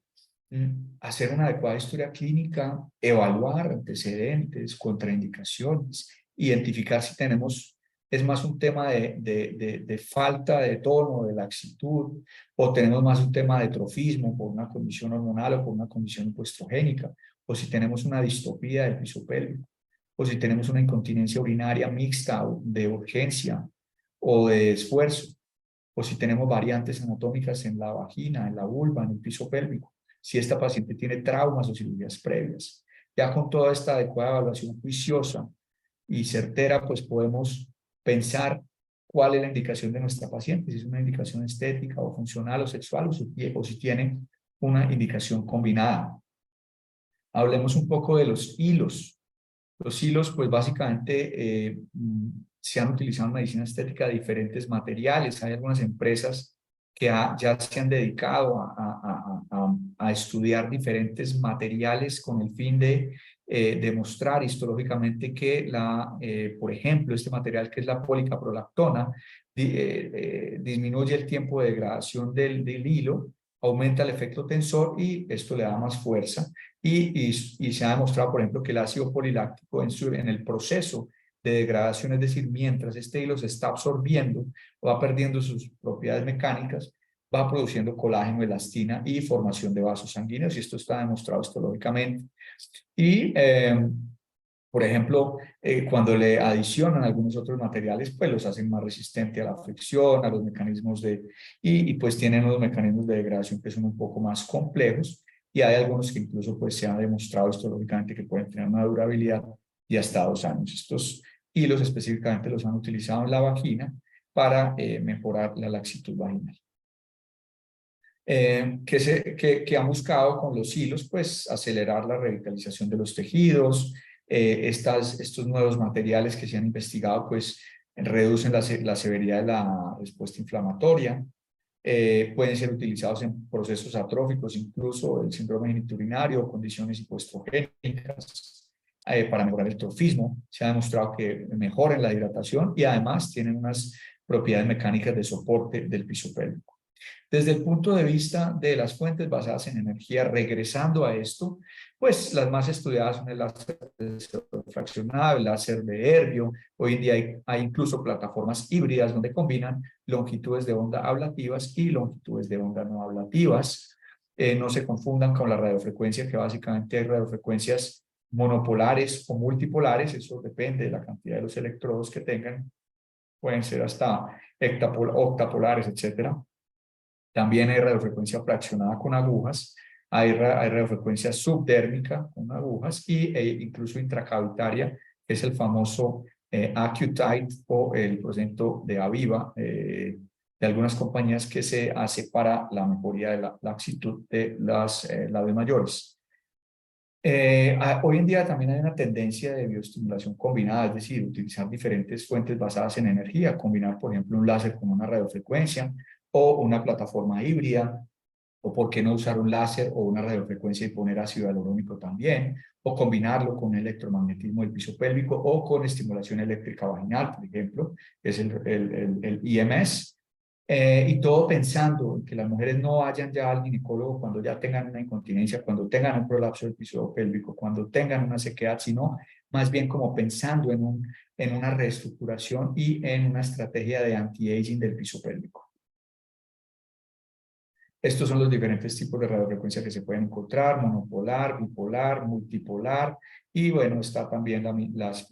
hacer una adecuada historia clínica, evaluar antecedentes, contraindicaciones, identificar si tenemos, es más un tema de falta de tono, de laxitud, o tenemos más un tema de trofismo por una condición hormonal o por una condición hipoestrogénica, o si tenemos una distopía del piso pélvico, o si tenemos una incontinencia urinaria mixta de urgencia o de esfuerzo, o si tenemos variantes anatómicas en la vagina, en la vulva, en el piso pélvico, si esta paciente tiene traumas o cirugías previas. Ya con toda esta adecuada evaluación juiciosa y certera, pues podemos pensar cuál es la indicación de nuestra paciente, si es una indicación estética o funcional o sexual, o si tiene una indicación combinada. Hablemos un poco de los hilos. Los hilos, pues básicamente se han utilizado en medicina estética de diferentes materiales. Hay algunas empresas que ya se han dedicado a estudiar diferentes materiales con el fin de demostrar histológicamente que, por ejemplo, este material que es la policaprolactona disminuye el tiempo de degradación del hilo, aumenta el efecto tensor y esto le da más fuerza. Y se ha demostrado, por ejemplo, que el ácido poliláctico en el proceso de degradación, es decir, mientras este hilo se está absorbiendo, va perdiendo sus propiedades mecánicas, va produciendo colágeno, elastina y formación de vasos sanguíneos, y esto está demostrado histológicamente. Y, por ejemplo, cuando le adicionan algunos otros materiales, pues los hacen más resistentes a la fricción, a los mecanismos y pues tienen unos mecanismos de degradación que son un poco más complejos, y hay algunos que incluso pues se ha demostrado histológicamente que pueden tener una durabilidad de hasta 2 años. Estos hilos específicamente los han utilizado en la vagina para mejorar la laxitud vaginal. que han buscado con los hilos pues acelerar la revitalización de los tejidos. Estos nuevos materiales que se han investigado pues reducen la severidad de la respuesta inflamatoria. Pueden ser utilizados en procesos atróficos, incluso el síndrome genitourinario o condiciones hipoestrogénicas, para mejorar el trofismo. Se ha demostrado que mejoran la hidratación y además tienen unas propiedades mecánicas de soporte del piso pélvico. Desde el punto de vista de las fuentes basadas en energía, regresando a esto, pues las más estudiadas son el láser fraccionado, el láser de Erbium. Hoy en día hay incluso plataformas híbridas donde combinan longitudes de onda ablativas y longitudes de onda no ablativas. No se confundan con la radiofrecuencia, que básicamente hay radiofrecuencias monopolares o multipolares, eso depende de la cantidad de los electrodos que tengan, pueden ser hasta octapolares, etcétera. También hay radiofrecuencia fraccionada con agujas, hay radiofrecuencia subdérmica con agujas e incluso intracavitaria, que es el famoso Accutite o el procedimiento de Aviva de algunas compañías que se hace para la mejoría de la laxitud de las labios mayores. Hoy en día también hay una tendencia de bioestimulación combinada, es decir, utilizar diferentes fuentes basadas en energía, combinar, por ejemplo, un láser con una radiofrecuencia o una plataforma híbrida, o por qué no usar un láser o una radiofrecuencia y poner ácido hialurónico también, o combinarlo con electromagnetismo del piso pélvico o con estimulación eléctrica vaginal, por ejemplo, que es el IMS. Y todo pensando en que las mujeres no vayan ya al ginecólogo cuando ya tengan una incontinencia, cuando tengan un prolapso del piso pélvico, cuando tengan una sequedad, sino más bien como pensando en una reestructuración y en una estrategia de anti-aging del piso pélvico. Estos son los diferentes tipos de radiofrecuencia que se pueden encontrar: monopolar, bipolar, multipolar, y bueno, está también las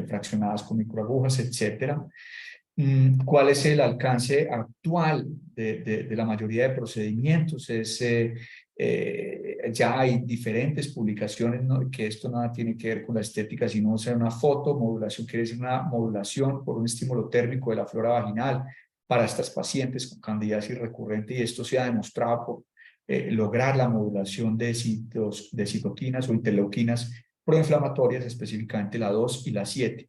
fraccionadas con microagujas, etcétera. ¿Cuál es el alcance actual de la mayoría de procedimientos? Ya hay diferentes publicaciones, ¿no? Que esto nada tiene que ver con la estética, sino ser una fotomodulación, quiere decir una modulación por un estímulo térmico de la flora vaginal para estas pacientes con candidiasis recurrente, y esto se ha demostrado por lograr la modulación de citoquinas o interleuquinas proinflamatorias, específicamente la 2 y la 7.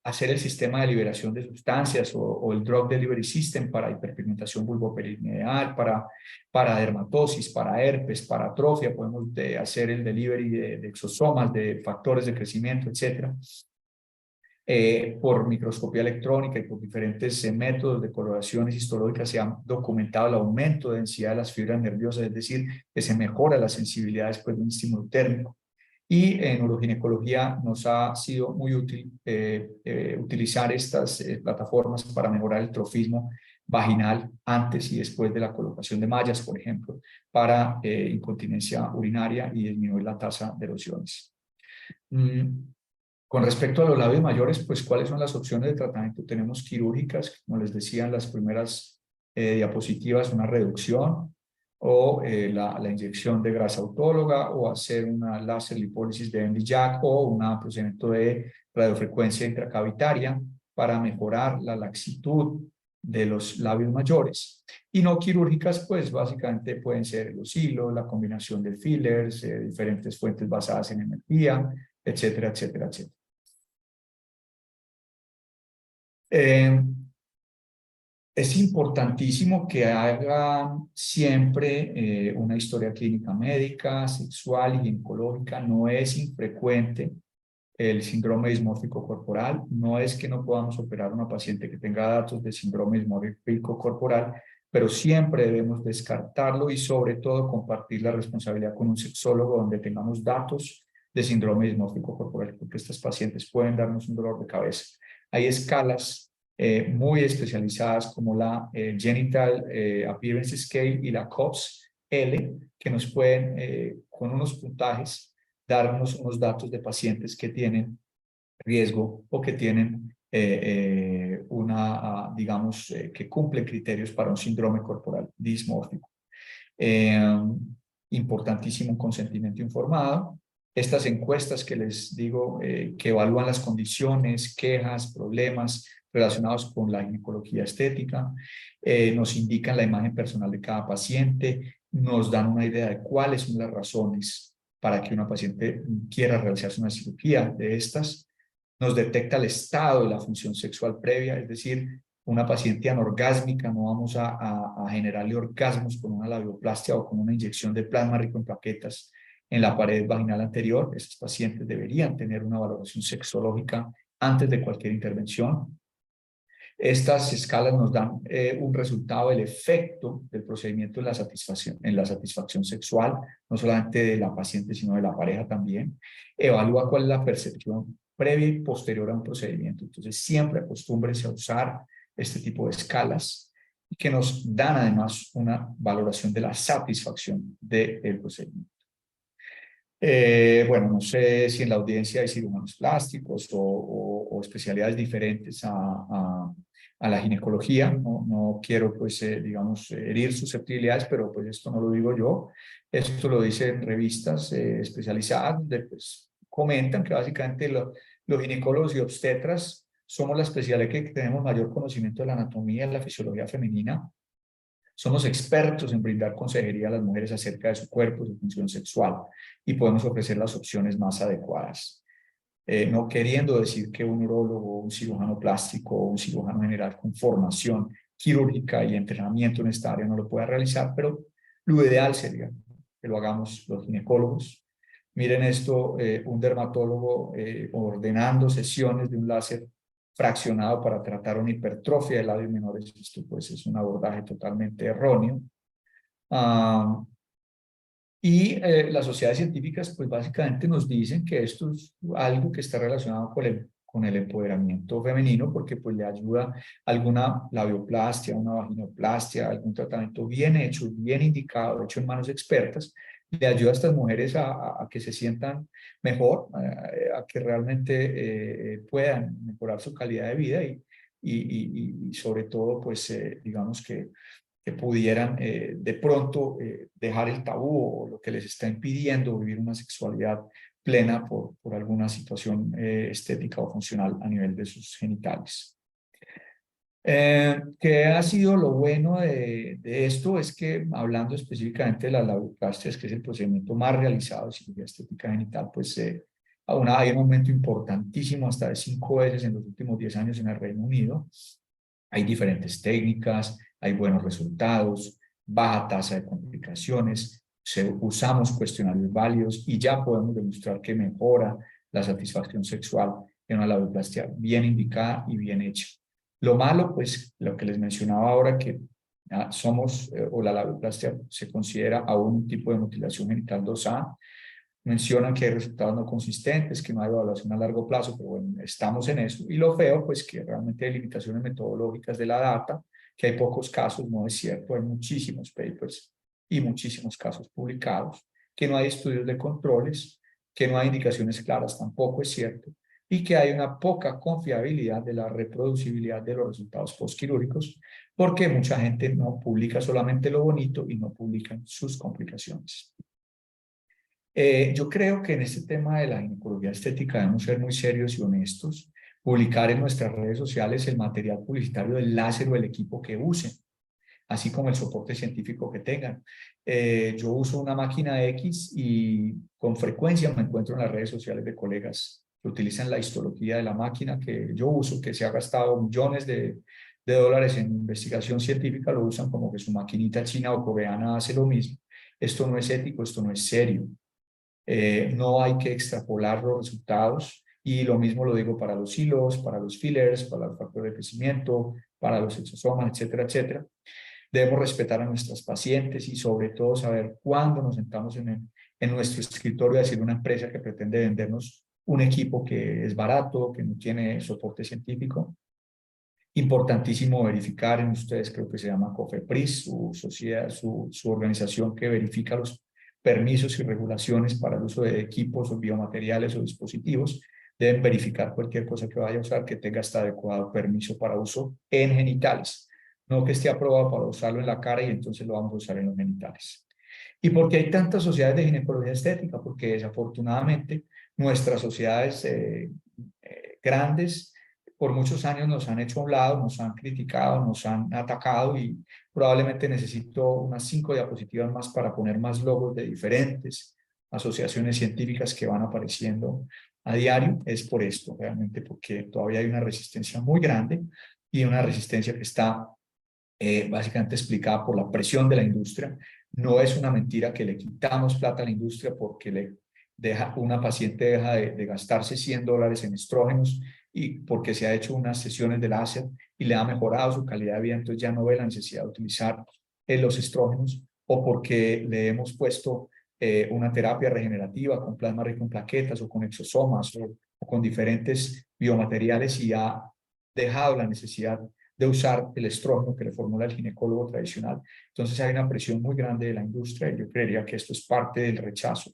Hacer el sistema de liberación de sustancias o el Drug Delivery System para hiperpigmentación vulvoperineal, para dermatosis, para herpes, para atrofia. Podemos hacer el delivery de exosomas, de factores de crecimiento, etcétera. Por microscopía electrónica y por diferentes métodos de coloraciones histológicas se ha documentado el aumento de densidad de las fibras nerviosas, es decir, que se mejora la sensibilidad después de un estímulo térmico. Y en uroginecología nos ha sido muy útil utilizar estas plataformas para mejorar el trofismo vaginal antes y después de la colocación de mallas, por ejemplo, para incontinencia urinaria y disminuir la tasa de erosiones. Con respecto a los labios mayores, pues ¿cuáles son las opciones de tratamiento? Tenemos quirúrgicas, como les decía en las primeras diapositivas, una reducción o la inyección de grasa autóloga, o hacer una láser lipólisis de Bendy-Jack o un procedimiento de radiofrecuencia intracavitaria para mejorar la laxitud de los labios mayores. Y no quirúrgicas, pues básicamente pueden ser los hilos, la combinación de fillers, diferentes fuentes basadas en energía, etcétera, etcétera, etcétera. Es importantísimo que hagan siempre una historia clínica médica, sexual y ginecológica. No es infrecuente el síndrome dismórfico corporal. No es que no podamos operar a una paciente que tenga datos de síndrome dismórfico corporal, pero siempre debemos descartarlo y sobre todo compartir la responsabilidad con un sexólogo donde tengamos datos de síndrome dismórfico corporal, porque estas pacientes pueden darnos un dolor de cabeza. Hay escalas muy especializadas como la Genital Appearance Scale y la COPS-L, que nos pueden, con unos puntajes, darnos unos datos de pacientes que tienen riesgo o que tienen digamos, que cumplen criterios para un síndrome corporal dismórfico. Importantísimo un consentimiento informado. Estas encuestas que les digo, que evalúan las condiciones, quejas, problemas, relacionados con la ginecología estética, nos indican la imagen personal de cada paciente, nos dan una idea de cuáles son las razones para que una paciente quiera realizarse una cirugía de estas, nos detecta el estado de la función sexual previa, es decir, una paciente anorgásmica, no vamos a generarle orgasmos con una labioplastia o con una inyección de plasma rico en plaquetas en la pared vaginal anterior. Esos pacientes deberían tener una valoración sexológica antes de cualquier intervención. Estas escalas nos dan un resultado del efecto del procedimiento en la satisfacción sexual, no solamente de la paciente, sino de la pareja también. Evalúa cuál es la percepción previa y posterior a un procedimiento. Entonces, siempre acostúmbrense a usar este tipo de escalas que nos dan además una valoración de la satisfacción del procedimiento. Bueno, no sé si en la audiencia hay cirujanos plásticos o especialidades diferentes a la ginecología. No quiero, pues, digamos, herir susceptibilidades, pero pues esto no lo digo yo. Esto lo dicen revistas especializadas, donde pues comentan que básicamente los ginecólogos y obstetras somos la especialidad que tenemos mayor conocimiento de la anatomía y la fisiología femenina. Somos expertos en brindar consejería a las mujeres acerca de su cuerpo, su función sexual, y podemos ofrecer las opciones más adecuadas. No queriendo decir que un urólogo, un cirujano plástico o un cirujano general con formación quirúrgica y entrenamiento en esta área no lo pueda realizar, pero lo ideal sería que lo hagamos los ginecólogos. Miren esto, un dermatólogo ordenando sesiones de un láser fraccionado para tratar una hipertrofia de labios menores. Esto pues es un abordaje totalmente erróneo. Las sociedades científicas pues básicamente nos dicen que esto es algo que está relacionado con el empoderamiento femenino, porque pues le ayuda alguna labioplastia, una vaginoplastia, algún tratamiento bien hecho, bien indicado, hecho en manos expertas, le ayuda a estas mujeres a que se sientan mejor, a que realmente puedan mejorar su calidad de vida y sobre todo pues digamos que pudieran de pronto dejar el tabú o lo que les está impidiendo vivir una sexualidad plena por alguna situación estética o funcional a nivel de sus genitales. ¿Qué ha sido lo bueno de esto? Es que hablando específicamente de las labioplastias, que es el procedimiento más realizado de cirugía estética genital, pues hay un aumento importantísimo, hasta de 5 veces en los últimos 10 años en el Reino Unido. Hay diferentes técnicas, hay buenos resultados, baja tasa de complicaciones, usamos cuestionarios válidos y ya podemos demostrar que mejora la satisfacción sexual en una labioplastia bien indicada y bien hecha. Lo malo, pues, lo que les mencionaba ahora, que o la labioplastia se considera aún un tipo de mutilación genital 2A, mencionan que hay resultados no consistentes, que no hay evaluación a largo plazo, pero bueno, estamos en eso. Y lo feo, pues que realmente hay limitaciones metodológicas de la data, que hay pocos casos, no es cierto, hay muchísimos papers y muchísimos casos publicados, que no hay estudios de controles, que no hay indicaciones claras, tampoco es cierto, y que hay una poca confiabilidad de la reproducibilidad de los resultados postquirúrgicos, porque mucha gente no publica solamente lo bonito y no publican sus complicaciones. Yo creo que en este tema de la ginecología estética debemos ser muy serios y honestos, publicar en nuestras redes sociales el material publicitario del láser o el equipo que usen, así como el soporte científico que tengan. Yo uso una máquina X y con frecuencia me encuentro en las redes sociales de colegas que utilizan la histología de la máquina que yo uso, que se ha gastado millones de dólares en investigación científica, lo usan como que su maquinita china o coreana hace lo mismo. Esto no es ético, esto no es serio. No hay que extrapolar los resultados y lo mismo lo digo para los hilos, para los fillers, para los factores de crecimiento, para los exosomas, etcétera, etcétera. Debemos respetar a nuestras pacientes y sobre todo saber cuándo nos sentamos en nuestro escritorio a decir una empresa que pretende vendernos un equipo que es barato, que no tiene soporte científico. Importantísimo verificar en ustedes, creo que se llama COFEPRIS, su sociedad, su organización que verifica los permisos y regulaciones para el uso de equipos o biomateriales o dispositivos. Deben verificar cualquier cosa que vaya a usar que tenga hasta adecuado permiso para uso en genitales. No que esté aprobado para usarlo en la cara y entonces lo vamos a usar en los genitales. ¿Y por qué hay tantas sociedades de ginecología estética? Porque desafortunadamente nuestras sociedades grandes por muchos años nos han hecho a un lado, nos han criticado, nos han atacado y probablemente necesito unas 5 diapositivas más para poner más logos de diferentes asociaciones científicas que van apareciendo a diario. Es por esto, realmente, porque todavía hay una resistencia muy grande y una resistencia que está básicamente explicada por la presión de la industria. No es una mentira que le quitamos plata a la industria porque una paciente deja de gastarse $100 en estrógenos y porque se ha hecho unas sesiones de láser y le ha mejorado su calidad de vida, entonces ya no ve la necesidad de utilizar los estrógenos, o porque le hemos puesto una terapia regenerativa con plasma rico en plaquetas o con exosomas o con diferentes biomateriales y ha dejado la necesidad de usar el estrógeno que le formula el ginecólogo tradicional. Entonces hay una presión muy grande de la industria y yo creería que esto es parte del rechazo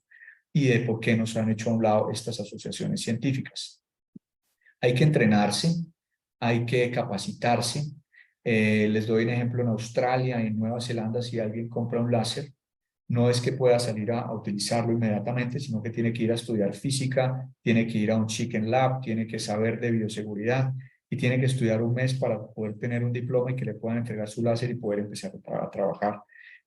y de por qué nos han hecho a un lado estas asociaciones científicas. Hay que entrenarse, hay que capacitarse. Les doy un ejemplo: en Australia, en Nueva Zelanda, si alguien compra un láser, no es que pueda salir a utilizarlo inmediatamente, sino que tiene que ir a estudiar física, tiene que ir a un chicken lab, tiene que saber de bioseguridad y tiene que estudiar un mes para poder tener un diploma y que le puedan entregar su láser y poder empezar a trabajar.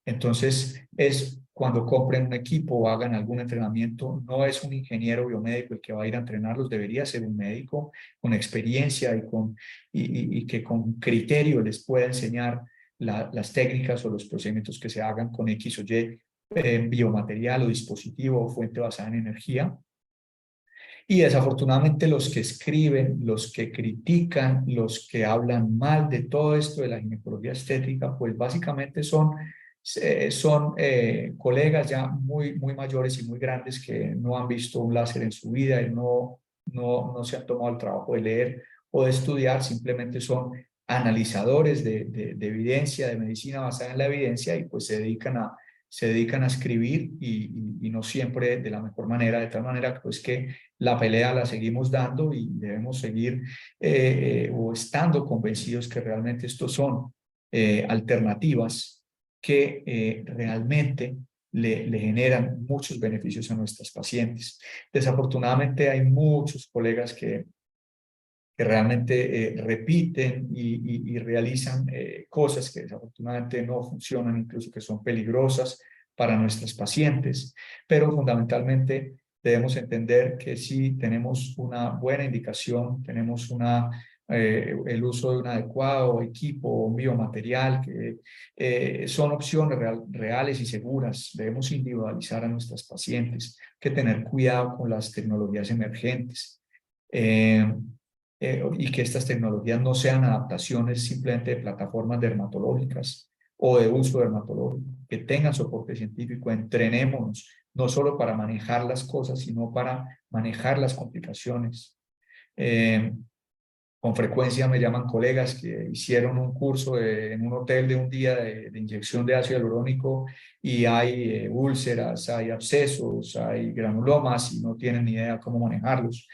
Entonces, es cuando compren un equipo o hagan algún entrenamiento, no es un ingeniero biomédico el que va a ir a entrenarlos, debería ser un médico con experiencia y que con criterio les pueda enseñar las técnicas o los procedimientos que se hagan con X o Y biomaterial o dispositivo o fuente basada en energía. Y desafortunadamente los que escriben, los que critican, los que hablan mal de todo esto de la ginecología estética, pues básicamente son colegas ya muy mayores y muy grandes que no han visto un láser en su vida y no se han tomado el trabajo de leer o de estudiar, simplemente son analizadores de evidencia, de medicina basada en la evidencia, y pues se dedican a escribir y no siempre de la mejor manera, de tal manera pues que la pelea la seguimos dando y debemos seguir o estando convencidos que realmente estos son alternativas que realmente le generan muchos beneficios a nuestras pacientes. Desafortunadamente hay muchos colegas que realmente repiten y realizan cosas que desafortunadamente no funcionan, incluso que son peligrosas para nuestras pacientes, pero fundamentalmente debemos entender que si tenemos una buena indicación, tenemos el uso de un adecuado equipo o un biomaterial, que son opciones reales y seguras. Debemos individualizar a nuestras pacientes, que tener cuidado con las tecnologías emergentes. Y que estas tecnologías no sean adaptaciones simplemente de plataformas dermatológicas o de uso dermatológico, que tengan soporte científico. Entrenémonos, no solo para manejar las cosas, sino para manejar las complicaciones. Con frecuencia me llaman colegas que hicieron un curso en un hotel de un día de inyección de ácido hialurónico y hay úlceras, hay abscesos, hay granulomas y no tienen ni idea cómo manejarlos.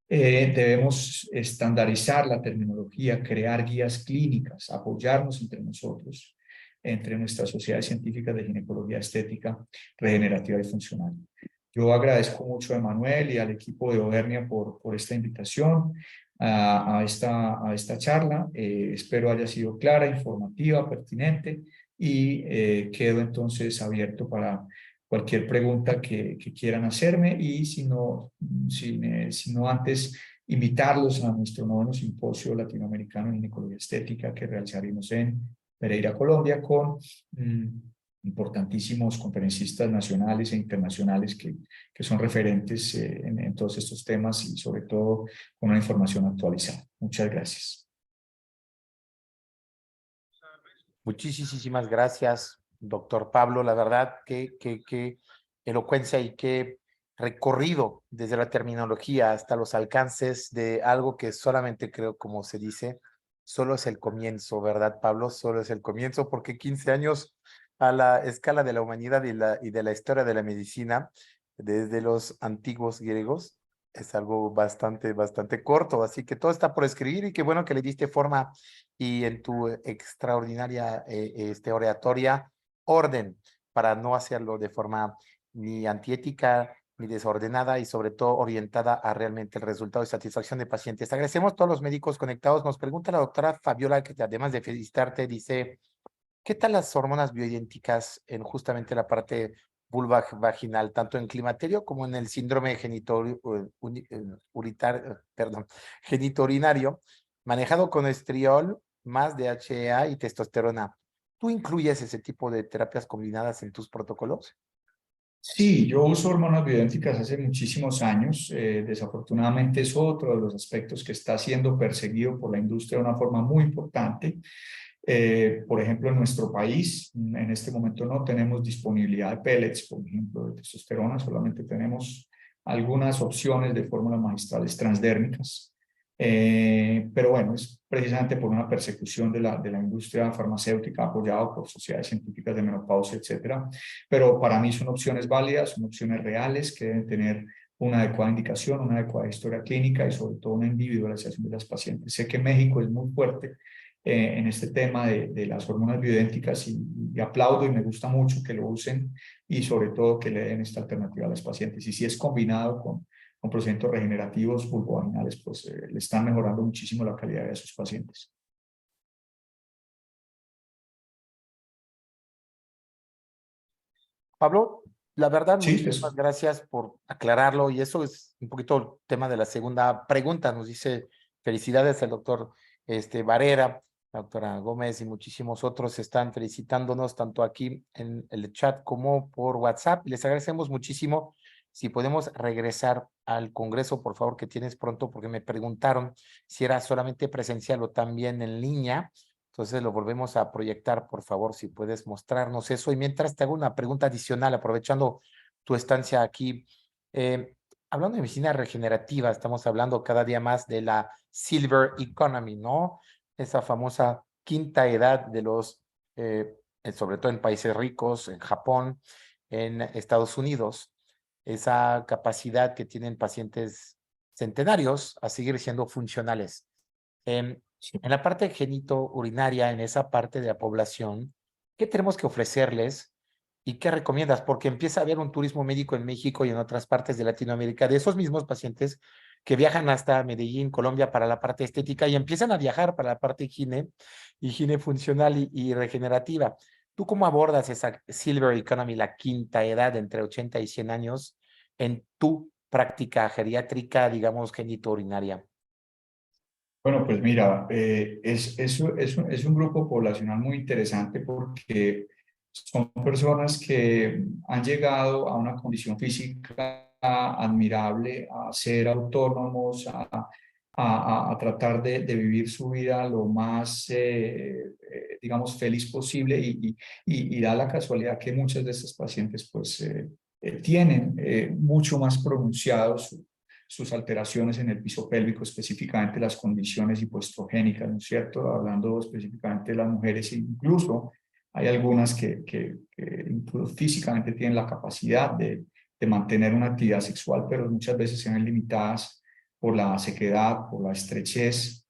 Debemos estandarizar la terminología, crear guías clínicas, apoyarnos entre nosotros, entre nuestras sociedades científicas de ginecología estética, regenerativa y funcional. Yo agradezco mucho a Emanuel y al equipo de Obernia por esta invitación a esta charla. Espero haya sido clara, informativa, pertinente, y quedo entonces abierto para cualquier pregunta que quieran hacerme, y si no antes, invitarlos a nuestro 9º Simposio Latinoamericano de Ginecología Estética que realizaremos en Pereira, Colombia, con importantísimos conferencistas nacionales e internacionales que son referentes en todos estos temas y sobre todo con una información actualizada. Muchas gracias. Muchísimas gracias, doctor Pablo. La verdad, qué elocuencia y qué recorrido desde la terminología hasta los alcances de algo que solamente creo, como se dice, solo es el comienzo, ¿verdad, Pablo? Solo es el comienzo, porque 15 años a la escala de la humanidad y de la historia de la medicina, desde los antiguos griegos, es algo bastante corto. Así que todo está por escribir, y qué bueno que le diste forma y en tu extraordinaria oratoria orden, para no hacerlo de forma ni antiética y desordenada y sobre todo orientada a realmente el resultado y satisfacción de pacientes. Agradecemos a todos los médicos conectados. Nos pregunta la doctora Fabiola, que además de felicitarte, dice, ¿qué tal las hormonas bioidénticas en justamente la parte vulva vaginal, tanto en climaterio como en el síndrome genitourinario, manejado con estriol, más DHEA y testosterona? ¿Tú incluyes ese tipo de terapias combinadas en tus protocolos? Sí, yo uso hormonas bioidénticas hace muchísimos años. Desafortunadamente es otro de los aspectos que está siendo perseguido por la industria de una forma muy importante. Por ejemplo, en nuestro país, en este momento no tenemos disponibilidad de pellets, por ejemplo, de testosterona, solamente tenemos algunas opciones de fórmulas magistrales transdérmicas. Pero bueno, es precisamente por una persecución de la industria farmacéutica apoyado por sociedades científicas de menopausia, etcétera. Pero para mí son opciones válidas, son opciones reales que deben tener una adecuada indicación, una adecuada historia clínica y sobre todo una individualización de las pacientes. Sé que México es muy fuerte en este tema de las hormonas bioidénticas y aplaudo y me gusta mucho que lo usen y sobre todo que le den esta alternativa a las pacientes. Y si es combinado con procedimientos regenerativos vulvovaginales, pues le están mejorando muchísimo la calidad de sus pacientes. Pablo, la verdad, Sí, muchísimas gracias por aclararlo y eso es un poquito el tema de la segunda pregunta. Nos dice felicidades al doctor Barrera, la doctora Gómez y muchísimos otros están felicitándonos tanto aquí en el chat como por WhatsApp. Les agradecemos muchísimo. Si podemos regresar al Congreso, por favor, que tienes pronto, porque me preguntaron si era solamente presencial o también en línea. Entonces lo volvemos a proyectar, por favor, si puedes mostrarnos eso. Y mientras te hago una pregunta adicional, aprovechando tu estancia aquí, eh, hablando de medicina regenerativa, estamos hablando cada día más de la Silver Economy, ¿no? Esa famosa quinta edad de los, sobre todo en países ricos, en Japón, en Estados Unidos, esa capacidad que tienen pacientes centenarios a seguir siendo funcionales. Em, sí. en la parte genitourinaria, en esa parte de la población, ¿qué tenemos que ofrecerles y qué recomiendas? Porque empieza a haber un turismo médico en México y en otras partes de Latinoamérica de esos mismos pacientes que viajan hasta Medellín, Colombia, para la parte estética y empiezan a viajar para la parte higiene funcional y regenerativa. ¿Tú cómo abordas esa Silver Economy, la quinta edad, entre 80 y 100 años, en tu práctica geriátrica, digamos, genitourinaria? Bueno, pues mira, es un grupo poblacional muy interesante porque son personas que han llegado a una condición física admirable, a ser autónomos, a tratar de vivir su vida lo más, digamos, feliz posible y da la casualidad que muchas de estas pacientes pues tienen mucho más pronunciados sus alteraciones en el piso pélvico, específicamente las condiciones hipoestrogénicas, ¿no es cierto? Hablando específicamente de las mujeres, incluso hay algunas que incluso físicamente tienen la capacidad de mantener una actividad sexual, pero muchas veces se ven limitadas por la sequedad, por la estrechez,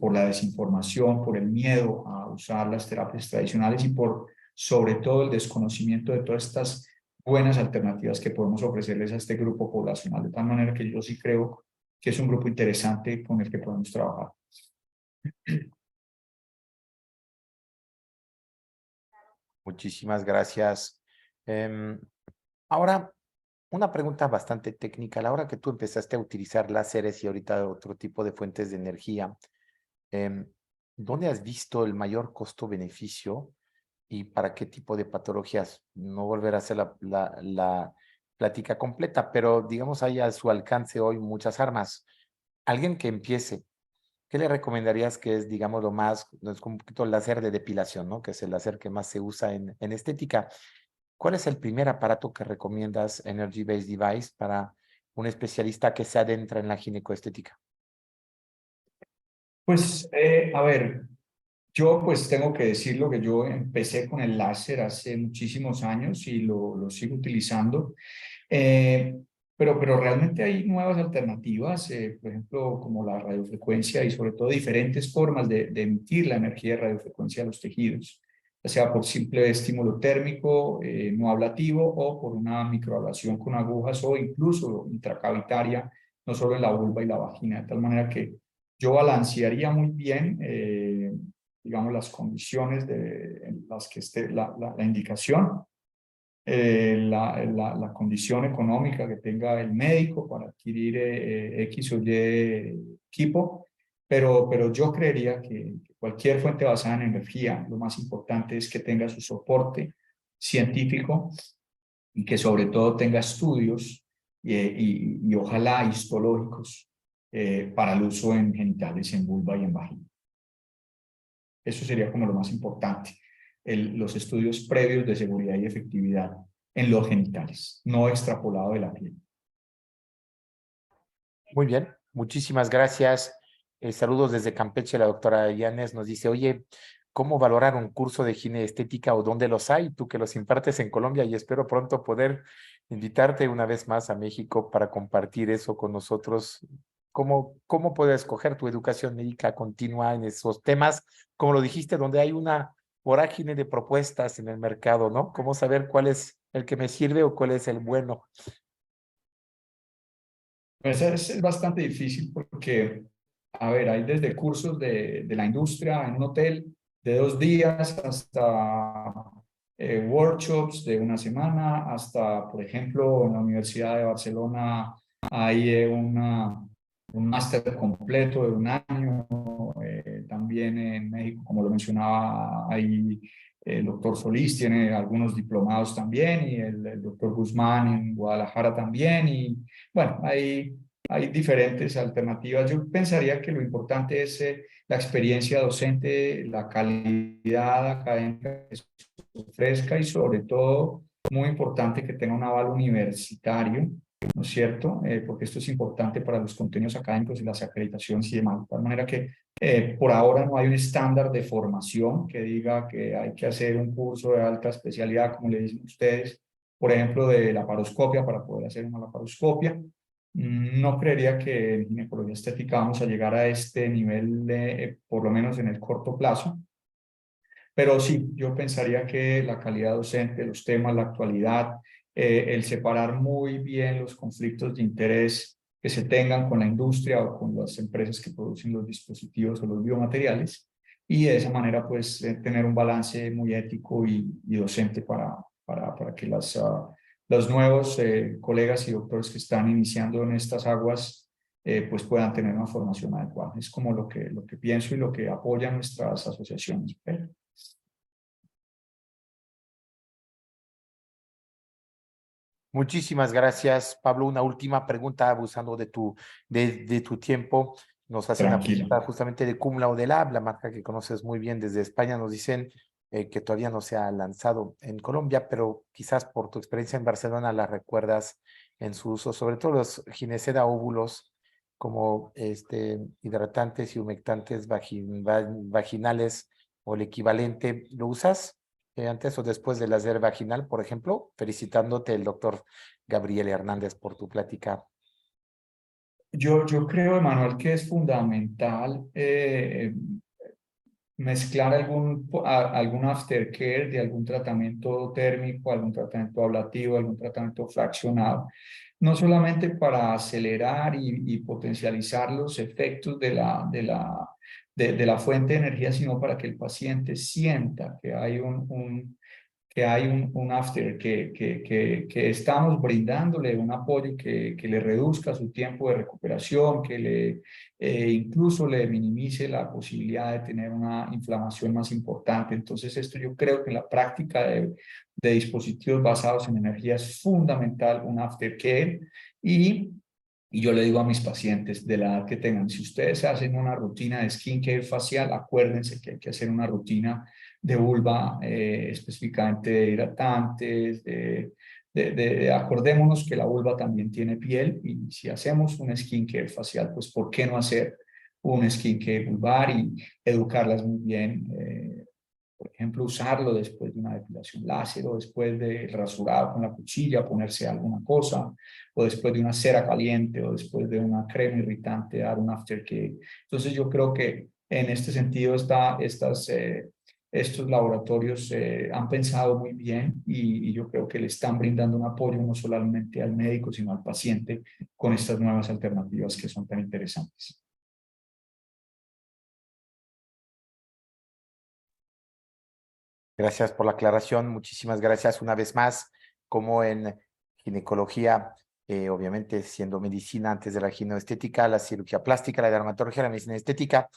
por la desinformación, por el miedo a usar las terapias tradicionales y por sobre todo el desconocimiento de todas estas buenas alternativas que podemos ofrecerles a este grupo poblacional, de tal manera que yo sí creo que es un grupo interesante con el que podemos trabajar. Muchísimas gracias. Em, Ahora, una pregunta bastante técnica. A la hora que tú empezaste a utilizar láseres y ahorita otro tipo de fuentes de energía, em, ¿dónde has visto el mayor costo-beneficio y para qué tipo de patologías? No volver a hacer la plática completa, pero digamos, hay a su alcance hoy muchas armas. Alguien que empiece, ¿qué le recomendarías que es, digamos, lo más, no es como un poquito el láser de depilación, ¿no? Que es el láser que más se usa en estética. ¿Cuál es el primer aparato que recomiendas, Energy Based Device, para un especialista que se adentra en la ginecoestética? Pues, a ver, yo pues tengo que decirlo que yo empecé con el láser hace muchísimos años y lo sigo utilizando. Eh, pero realmente hay nuevas alternativas, por ejemplo, como la radiofrecuencia y sobre todo diferentes formas de emitir la energía de radiofrecuencia a los tejidos. ya sea por simple estímulo térmico no ablativo o por una microablación con agujas o incluso intracavitaria, no solo en la vulva y la vagina, de tal manera que yo balancearía muy bien, digamos, las condiciones en las que esté la indicación, la condición económica que tenga el médico para adquirir X o Y equipo, pero yo creería que cualquier fuente basada en energía, lo más importante es que tenga su soporte científico y que sobre todo tenga estudios y ojalá histológicos para el uso en genitales, en vulva y en vagina. Eso sería como lo más importante, los estudios previos de seguridad y efectividad en los genitales, no extrapolado de la piel. Muy bien, muchísimas gracias. Saludos desde Campeche, la doctora Yanes nos dice, oye, ¿cómo valorar un curso de gineestética o dónde los hay? Tú que los impartes en Colombia y espero pronto poder invitarte una vez más a México para compartir eso con nosotros. ¿Cómo puedes escoger tu educación médica continua en esos temas? Como lo dijiste, donde hay una vorágine de propuestas en el mercado, ¿no? ¿Cómo saber cuál es el que me sirve o cuál es el bueno? Pues es bastante difícil porque, a ver, hay desde cursos de la industria en un hotel de 2 días hasta workshops de una semana, hasta, por ejemplo, en la Universidad de Barcelona hay un máster completo de un año. También en México, como lo mencionaba, hay el doctor Solís tiene algunos diplomados también y el doctor Guzmán en Guadalajara también. Y bueno, hay diferentes alternativas. Yo pensaría que lo importante es la experiencia docente, la calidad académica que se ofrezca y sobre todo, muy importante que tenga un aval universitario, ¿no es cierto? Porque esto es importante para los contenidos académicos y las acreditaciones y demás. De tal manera que por ahora no hay un estándar de formación que diga que hay que hacer un curso de alta especialidad, como le dicen ustedes, por ejemplo, de laparoscopia para poder hacer una laparoscopia. No creería que en ginecología estética vamos a llegar a este nivel, por lo menos en el corto plazo. Pero sí, yo pensaría que la calidad docente, los temas, la actualidad, el separar muy bien los conflictos de interés que se tengan con la industria o con las empresas que producen los dispositivos o los biomateriales, y de esa manera pues tener un balance muy ético y docente para que los nuevos colegas y doctores que están iniciando en estas aguas pues puedan tener una formación adecuada. Es como lo que pienso y lo que apoyan nuestras asociaciones. Muchísimas gracias, Pablo. Una última pregunta, abusando de tu tiempo. Nos hace una Tranquilo. pregunta justamente de Cum Laude Lab, la marca que conoces muy bien desde España. Nos dicen que todavía no se ha lanzado en Colombia, pero quizás por tu experiencia en Barcelona la recuerdas en su uso, sobre todo los Gineceda óvulos como hidratantes y humectantes vaginales o el equivalente. ¿Lo usas antes o después del láser vaginal, por ejemplo? Felicitándote el doctor Gabriel Hernández por tu plática. Yo creo, Emanuel, que es fundamental mezclar algún aftercare de algún tratamiento térmico, algún tratamiento ablativo, algún tratamiento fraccionado, no solamente para acelerar y potencializar los efectos de la fuente de energía, sino para que el paciente sienta que hay un after, que estamos brindándole un apoyo que le reduzca su tiempo de recuperación, incluso le minimice la posibilidad de tener una inflamación más importante. Entonces, esto yo creo que en la práctica de dispositivos basados en energía es fundamental un aftercare. Y yo le digo a mis pacientes de la edad que tengan, si ustedes hacen una rutina de skincare facial, acuérdense que hay que hacer una rutina de vulva, específicamente de hidratantes, acordémonos que la vulva también tiene piel y si hacemos un skincare facial, pues ¿por qué no hacer un skincare vulvar y educarlas muy bien? Por ejemplo, usarlo después de una depilación láser o después de rasurado con la cuchilla, ponerse alguna cosa, o después de una cera caliente o después de una crema irritante, dar un aftercare. Entonces yo creo que en este sentido estas estos laboratorios han pensado muy bien y yo creo que le están brindando un apoyo no solamente al médico, sino al paciente con estas nuevas alternativas que son tan interesantes. Gracias por la aclaración. Muchísimas gracias una vez más. Como en ginecología, obviamente siendo medicina antes de la gineoestética, la cirugía plástica, la dermatología, la medicina estética,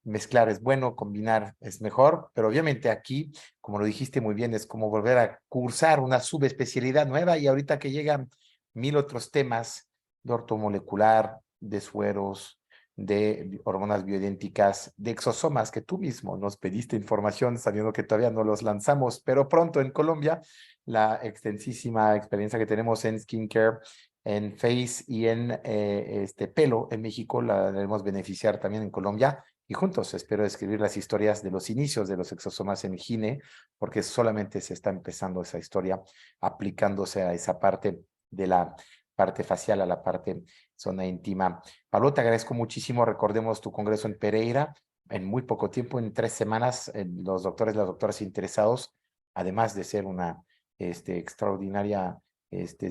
mezclar es bueno, combinar es mejor, pero obviamente aquí, como lo dijiste muy bien, es como volver a cursar una subespecialidad nueva y ahorita que llegan 1000 otros temas de ortomolecular, de sueros, de hormonas bioidénticas, de exosomas, que tú mismo nos pediste información sabiendo que todavía no los lanzamos, pero pronto en Colombia, la extensísima experiencia que tenemos en skincare, en face y en pelo en México, la debemos beneficiar también en Colombia. Y juntos espero escribir las historias de los inicios de los exosomas en gine, porque solamente se está empezando esa historia aplicándose a esa parte de la parte facial, a la parte zona íntima. Pablo, te agradezco muchísimo. Recordemos tu congreso en Pereira. En muy poco tiempo, en 3 semanas, los doctores, las doctoras interesados, además de ser una extraordinaria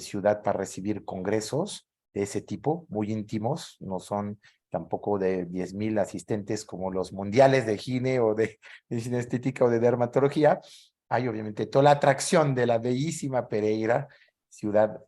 ciudad para recibir congresos de ese tipo, muy íntimos, no son tampoco de 10,000 asistentes como los mundiales de gine o de medicina estética o de dermatología. Hay obviamente toda la atracción de la bellísima Pereira, ciudad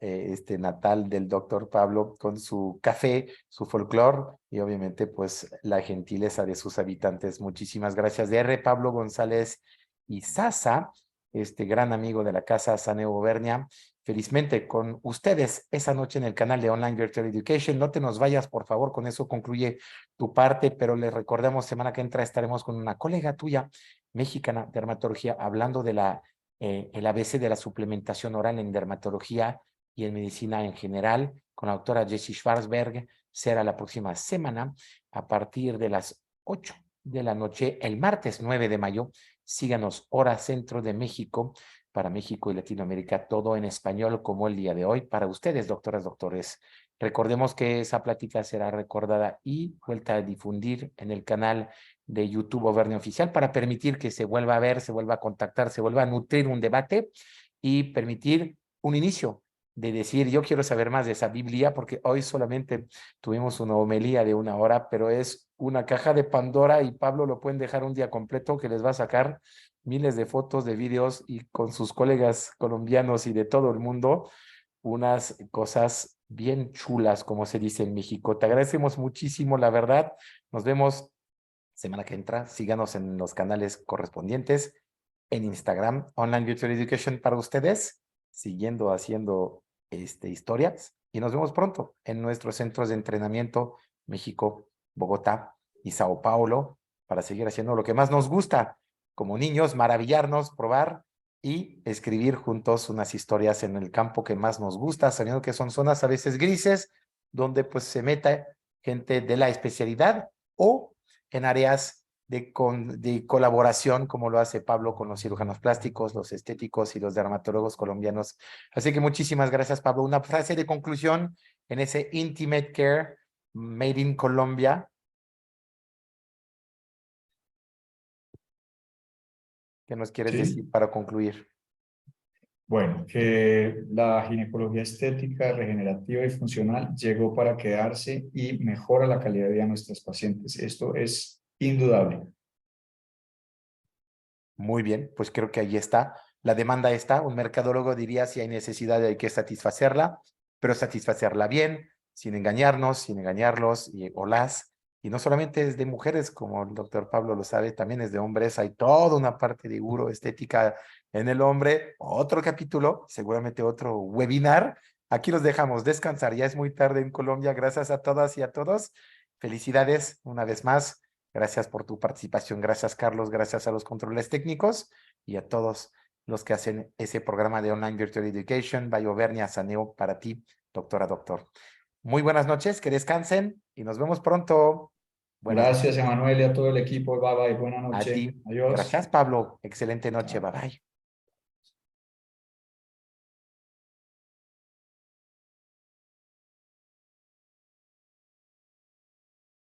natal del doctor Pablo, con su café, su folclor y obviamente pues la gentileza de sus habitantes. Muchísimas gracias. DR Pablo González y Sasa, este gran amigo de la casa Saneo Auvernia, felizmente con ustedes esa noche en el canal de Online Virtual Education. No te nos vayas, por favor, con eso concluye tu parte, pero les recordamos, semana que entra estaremos con una colega tuya, mexicana, dermatología, hablando de el ABC de la suplementación oral en dermatología y en medicina en general, con la doctora Jessie Schwarzberg. Será la próxima semana a partir de las 8 de la noche, el martes 9 de mayo. Síganos, hora centro de México, para México y Latinoamérica, todo en español como el día de hoy, para ustedes, doctoras, doctores. Recordemos que esa plática será recordada y vuelta a difundir en el canal de YouTube Auvernia Oficial para permitir que se vuelva a ver, se vuelva a contactar, se vuelva a nutrir un debate y permitir un inicio de decir, yo quiero saber más de esa Biblia, porque hoy solamente tuvimos una homilía de 1 hora, pero es una caja de Pandora y Pablo lo pueden dejar un día completo que les va a sacar miles de fotos, de videos y con sus colegas colombianos y de todo el mundo, unas cosas bien chulas, como se dice en México. Te agradecemos muchísimo, la verdad. Nos vemos semana que entra. Síganos en los canales correspondientes, en Instagram, Online Virtual Education para ustedes, siguiendo haciendo historias. Y nos vemos pronto en nuestros centros de entrenamiento, México, Bogotá y Sao Paulo, para seguir haciendo lo que más nos gusta, como niños, maravillarnos, probar y escribir juntos unas historias en el campo que más nos gusta, sabiendo que son zonas a veces grises, donde pues se meta gente de la especialidad o en áreas de colaboración, como lo hace Pablo con los cirujanos plásticos, los estéticos y los dermatólogos colombianos. Así que muchísimas gracias, Pablo. Una frase de conclusión en ese Intimate Care Made in Colombia. ¿Qué nos quieres decir Sí. para concluir? Bueno, que la ginecología estética, regenerativa y funcional llegó para quedarse y mejora la calidad de vida de nuestros pacientes. Esto es indudable. Muy bien, pues creo que ahí está. La demanda está. Un mercadólogo diría si hay necesidad hay que satisfacerla, pero satisfacerla bien, sin engañarnos, sin engañarlos o las. Y no solamente es de mujeres, como el doctor Pablo lo sabe, también es de hombres. Hay toda una parte de uroestética en el hombre. Otro capítulo, seguramente otro webinar. Aquí los dejamos descansar. Ya es muy tarde en Colombia. Gracias a todas y a todos. Felicidades una vez más. Gracias por tu participación. Gracias, Carlos. Gracias a los controles técnicos y a todos los que hacen ese programa de Online Virtual Education. Auvernia Saneo para ti, doctora, doctor. Muy buenas noches, que descansen y nos vemos pronto. Buenas Gracias, noches. Emanuel, y a todo el equipo. Bye bye. Buena A noche. ti. Adiós. Gracias, Pablo. Excelente noche. Chao. Bye bye.